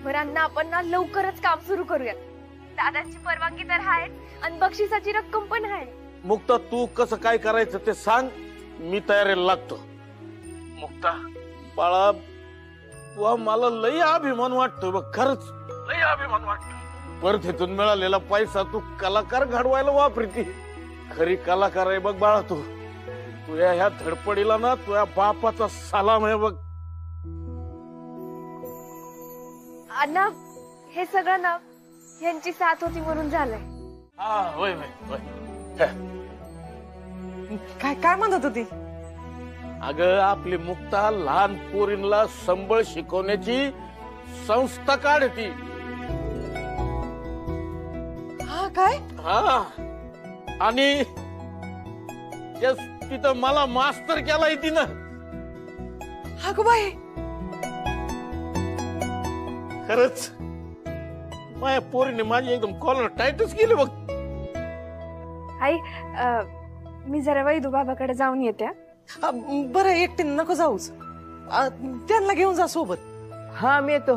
बरं आपण ना लवकरच काम सुरू करूयात. दादांची परवानगी तर आहे आणि बक्षिसाची रक्कम पण आहे. मुक्ता तू कसं काय करायचं ते सांग, मी तयारीला लागतो. मुक्ता बाळा तू मला लई अभिमान वाटतोय बघ. खरंच लई अभिमान वाटतो. परत मिळालेला पैसा तू कलाकार घडवायला वापरती. खरी कलाकार आहे बघ बाळा तू. तुझ्या ह्या धडपडीला ना तुझ्या बापाचा सलाम आहे बघ. अण्णा हे सगळं ना यांची साथ होती म्हणून झालंय. हा होय होय. काय काय म्हणत होती? अगं आपली मुक्ता लहान पोरींना संबळ शिकवण्याची संस्था काढती. हा काय? हा आणि तिथं मला मास्तर केलाय तिनं. अगं बाई खरंच माझ्या पोरीने माझी एकदम कॉलर टाईटच केली बघ. आई मी जरा वैदू बाबाकडे जाऊन येते. बरं एकटी नको जाऊच, त्यांना घेऊन जा सोबत. हा मी येतो.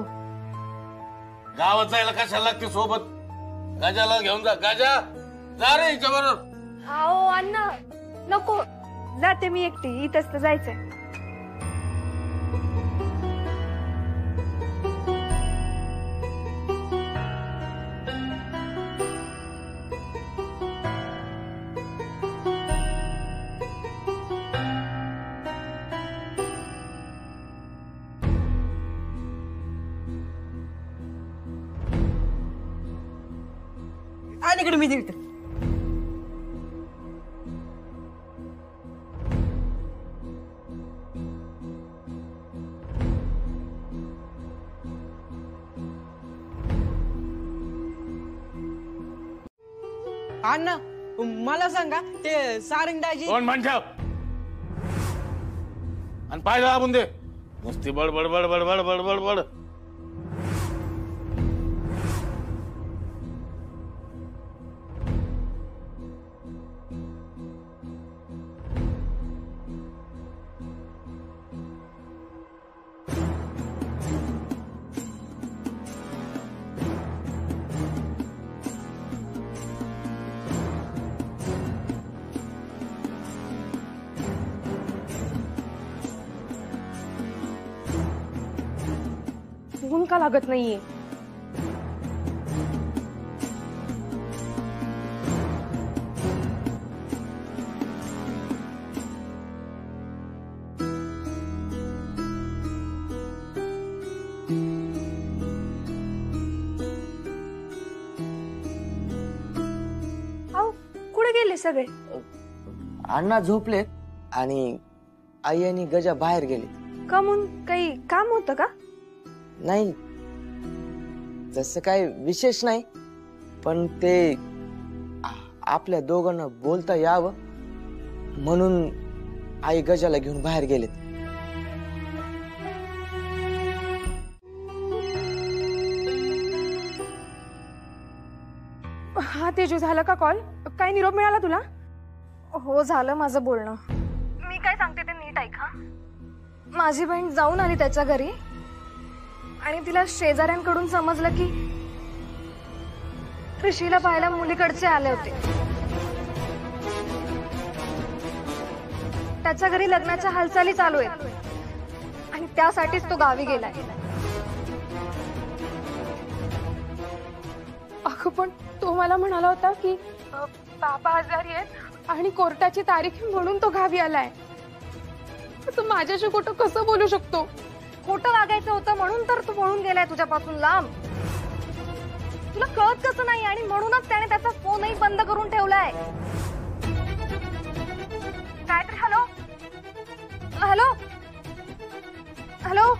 गावात जायला कशाला लागते सोबत? गाजाला घेऊन जा. गाजा जा रे हिच्या बरोबर. आओ अण्णा नको, जाते मी एकटी. इथंच तर जायचंय. इकडे मी तिथे. अण्णा मला सांगा ते सारंगदाजी कोण म्हणतो? आणि पाय दाबून दे. नुसती बडबड बडबड बडबड बडबड. का लागत नाहीये? कुठे गेले सगळे? अण्णा झोपलेत आणि आई आणि गजा बाहेर गेले. का म्हणून काही काम होतं का? नाही, तसं काही विशेष नाही, पण ते आपल्या दोघांना बोलता यावं म्हणून आई गजाला घेऊन बाहेर गेलेत. हा तेजू, झालं का कॉल? काय निरोप मिळाला तुला? हो, झालं माझं बोलणं. मी काय सांगते ते नीट ऐक हा. माझी बहीण जाऊन आली त्याच्या घरी आणि तिला शेजाऱ्यांकडून समजलं की ऋषीला पाहायला मुलीकडचे आले होते. त्याच्या घरी लग्नाच्या हालचाली चालू आहेत आणि त्यासाठीच तो गावी गेलाय. अगं पण तो मला म्हणाला होता की बाबा आजारी आहेत आणि कोर्टाची तारीख म्हणून तो गावी आलाय. तो माझ्याशी खोटं कसं बोलू शकतो? खोटं वागायचं होतं म्हणून तर तो पळून गेलाय तुझ्यापासून लांब. तुला कळत कसं नाही? आणि म्हणूनच त्याने त्याचा फोनही बंद करून ठेवलाय. Gayatri, hello hello hello.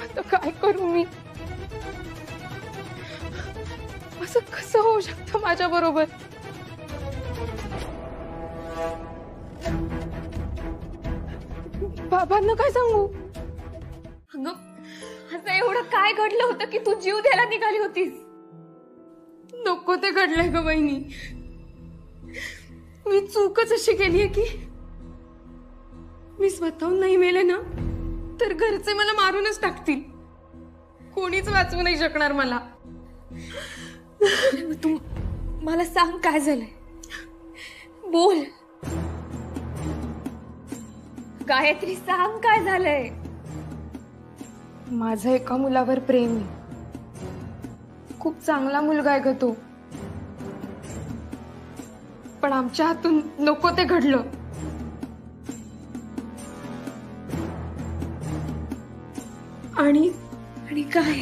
आता काय करू मी? असं कसं होऊ शकतं माझ्या बरोबर? बाबांना काय सांगू? अगं, असं एवढं काय घडलं होतं की तू जीव द्यायला निघाली होतीस? नको ते घडलंय ग बहिणी. मी चूकच अशी केलीये की मी स्वतःहून नाही मेले ना तर घरचे मला मारूनच टाकतील. कोणीच वाचवू नाही शकणार मला. तू मला सांग काय झालंय? बोल गायत्री, सांग काय झालंय? माझं एका मुलावर प्रेम आहे. खूप चांगला मुलगा आहे ग तो, पण आमच्या हातून नको ते घडलं. आणि काय,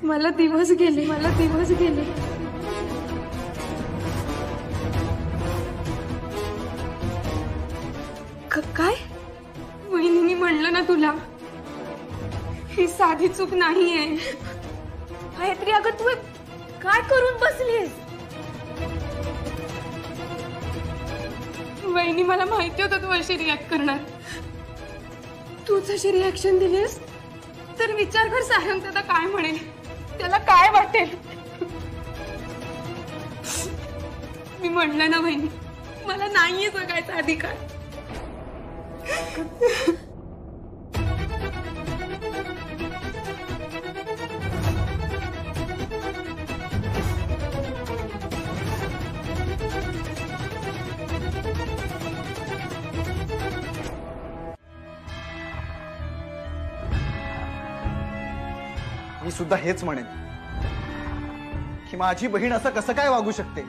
मला दिवस गेले. काय वहिनी, म्हणलं ना तुला, ही साधी चूक नाहीये. गायत्री, अगं तू काय करून बसलीस? वहिनी, मला माहिती होतं तू अशी रिॲक्ट करणार. तूच अशी रिॲक्शन दिलीस तर विचार कर सारंग दादा काय म्हणेल, त्याला काय वाटेल. मी म्हणलं ना वहिनी, मला नाहीये जगायचा अधिकार. मी सुद्धा हेच म्हणेन की माझी बहीण असं कसं काय वागू शकते.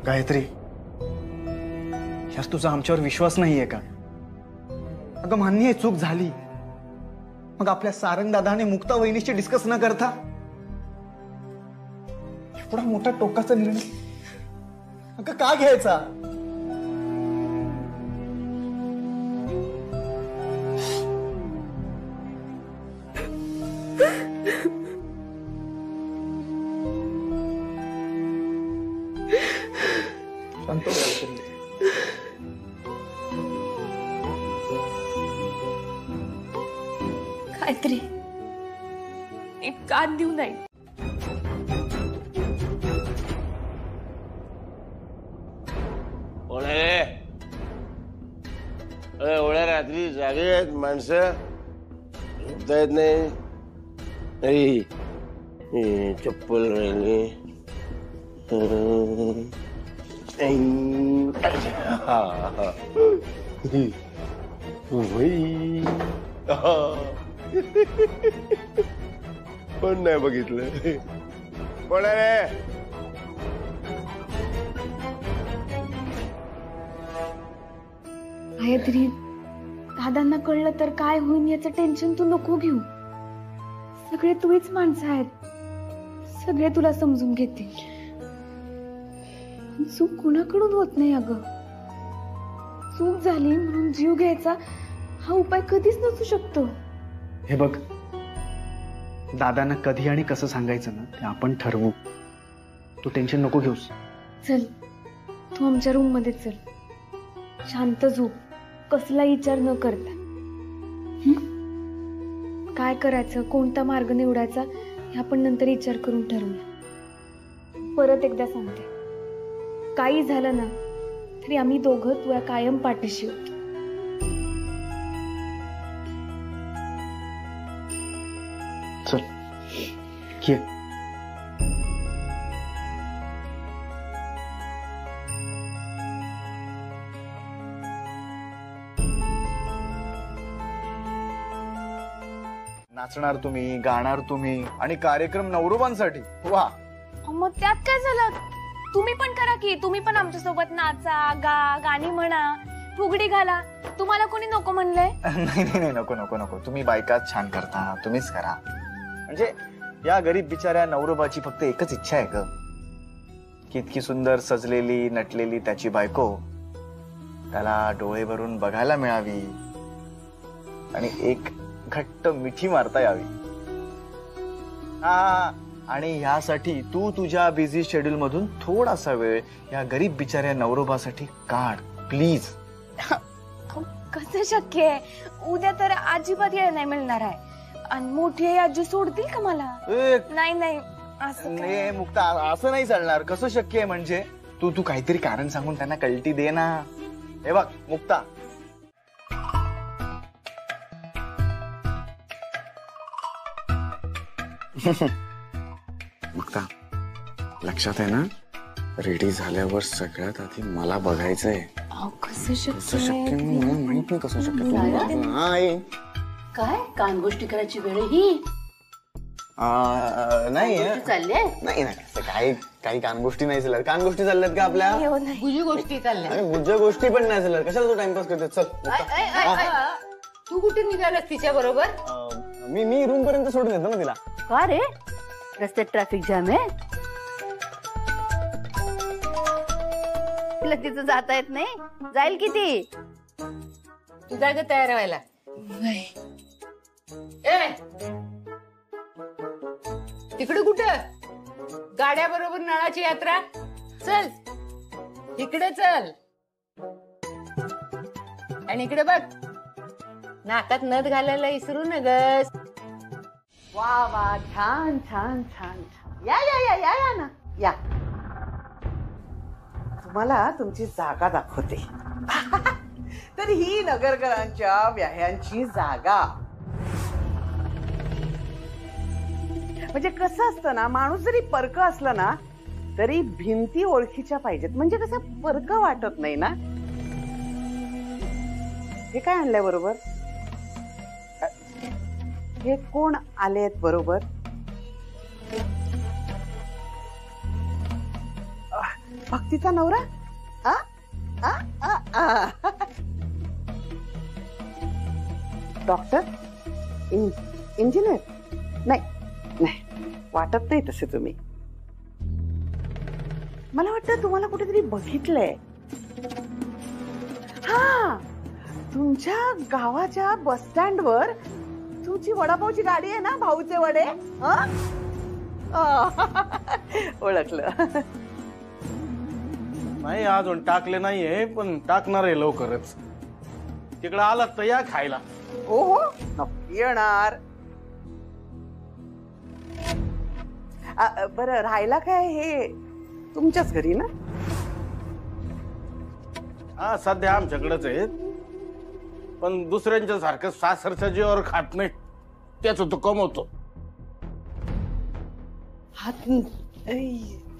गायत्री, ह्यास तुझा आमच्यावर विश्वास नाहीये का? अगं मान्य आहे, चूक झाली. मग आपल्या सारंग दादा आणि मुक्ता वहिनीशी डिस्कस न करता एवढा मोठा टोकाचा निर्णय अगं का घ्यायचा? गायत्री, कान देऊ नाही. एवढ्या रात्री जागे आहेत माणसं, झोपता येत नाही. चप्पल राहिली. पण नाही बघितलं. कोण रे? गायत्री, दादांना कळलं तर काय होईल याचं टेन्शन तू नको घेऊ. सगळे तुझीच माणसं आहेत, सगळे तुला समजून घेतील. चूक कुणाकडून होत नाही अगं. चूक झाली म्हणून जीव घ्यायचा हा उपाय कधीच नसू शकतो. हे बघ, दादांना कधी आणि कसं सांगायचं ना ते आपण ठरवू. तू टेन्शन नको घेऊस. चल, तू आमच्या रूम मध्ये चल, शांत झोप, कसला विचार न करता. काय करायचं, कोणता मार्ग निवडायचा हे आपण नंतर विचार करून ठरवूया. परत एकदा सांगते, काही झालं ना तरी आम्ही दोघं तुझ्या कायम पाठीशी होतो. चल ये. नाचणार तुम्ही, गाणार तुम्ही आणि कार्यक्रम नवरोबांसाठी. वा, मग त्यात काय झालं? तुम्ही पण करा की, तुम्ही पण आमच्या सोबत नाचा, गाणी म्हणा, फुगडी घाला. तुम्हाला कोणी नको म्हणलंय? नाही नाही नको नको नको. तुम्ही बायकाच छान करता, तुम्हीच करा. म्हणजे या गरीब बिचाऱ्या नवरोबाची फक्त एकच इच्छा आहे ग, की इतकी सुंदर सजलेली नटलेली त्याची बायको त्याला डोळे भरून बघायला मिळावी आणि एक घट्ट मिठी मारता यावी. हा, आणि ह्यासाठी तू तुझ्या बिझी शेड्यूल मधून थोडासा वेळ या गरीब बिचाऱ्या नवरोबासाठी काढ प्लीज. कसं शक्य आहे? उद्या तर अजिबात येळ नाही मिळणार आहे. आणि मोठी आई आजी सोडतील का मला? नाही नाही, असं नाही मुक्ता, असं नाही चालणार. कसं शक्य आहे? म्हणजे तू काहीतरी कारण सांगून त्यांना कल्टी दे ना. हे बघ मुक्ता, मुक्ता, लक्षात आहे ना, रेडी झाल्यावर सगळ्यात आधी मला बघायचंय. कसं शक्य? मला माहित नाही कसं शक्य. काय कान गोष्टी करायची वेळ ही नाही चालले? नाही काही कान गोष्टी नाही चालल्यात. कान गोष्टी चालल्यात का आपल्या? गुजी गोष्टी चालल्या. गुज्या गोष्टी पण नाही चालल्यात. कशाला तू टाइमपास करते? चल, तू कुठे निघालास तिच्या बरोबर? मी रूम पर्यंत सोडून येतो ना तिला. का रे, रस्त्यात ट्रॅफिक जाम आहे? तिला तिथं जाता येत नाही? जाईल किती? तू जाय ग तयार व्हायला. तिकडे कुठं? गाड्या बरोबर नळाची यात्रा. चल इकडे चल, आणि इकडे बघ, नाकात नथ घालायला विसरू नगस. वा वा, छान छान छान छान. या या या या या ना या. तुम्हाला तुमची जागा दाखवते. तर ही नगरकरांच्या व्याह्यांची जागा. म्हणजे कसं असतं ना, माणूस जरी परक असला ना तरी भिंती ओळखीच्या पाहिजेत, म्हणजे कसं परक वाटत नाही ना. हे काय आणलंय बरोबर? हे कोण आलेत बरोबर? भक्तीचा नवरा? डॉक्टर? इंजिनियर? नाही नाही, वाटत नाही तसे तुम्ही. मला वाटतं तुम्हाला कुठेतरी बघितलंय. हा, तुमच्या गावाच्या बस स्टँडवर तुमची वडापावची गाडी आहे ना, भाऊचे वडे. ओळखलं? नाही अजून टाकले नाहीये, पण टाकणार आहे लवकरच. तिकडे आलात तर या खायला. हो हो, नक्की येणार. बरं राहायला काय हे तुमच्याच घरी ना? हा सध्या आमच्याकडेच आहेत, पण दुसऱ्यांच्या सारखं सासरच्या जीवावर खात नाही, त्याच तो कमवतो.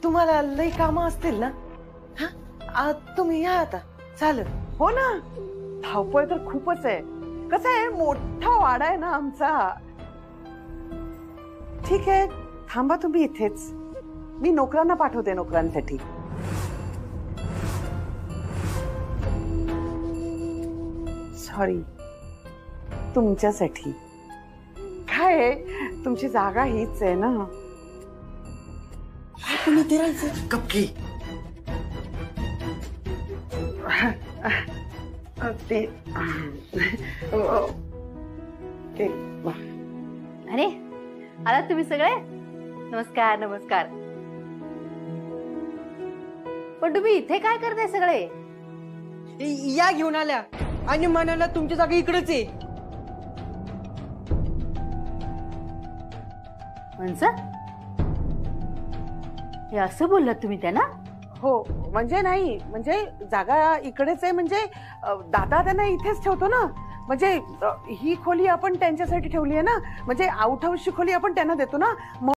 तुम्हाला लई कामं असतील ना? हा तुम्ही या आता. चालेल. हो ना, धावपळ तर खूपच आहे. कसं आहे, मोठा वाडा आहे ना आमचा. ठीक आहे, थांबा तुम्ही इथेच. मी नोकरांना पाठवते नोकरांसाठी. सॉरी, तुमच्यासाठी. काय आहे, तुमची जागा हीच आहे ना. आपण इथे राहायचं. कपकी अरे आलात तुम्ही सगळे? नमस्कार नमस्कार. पण तुम्ही इथे काय करताय सगळे? या घेऊन आल्या आणि म्हणाला तुमची जागा इकडेच आहे. म्हणसा हे असं बोललात तुम्ही त्यांना? हो, म्हणजे नाही, म्हणजे जागा इकडेच आहे, म्हणजे दादा त्यांना इथेच ठेवतो ना. म्हणजे ही खोली आपण त्यांच्यासाठी ठेवली आहे ना, म्हणजे आउट हाऊसची खोली आपण त्यांना देतो ना.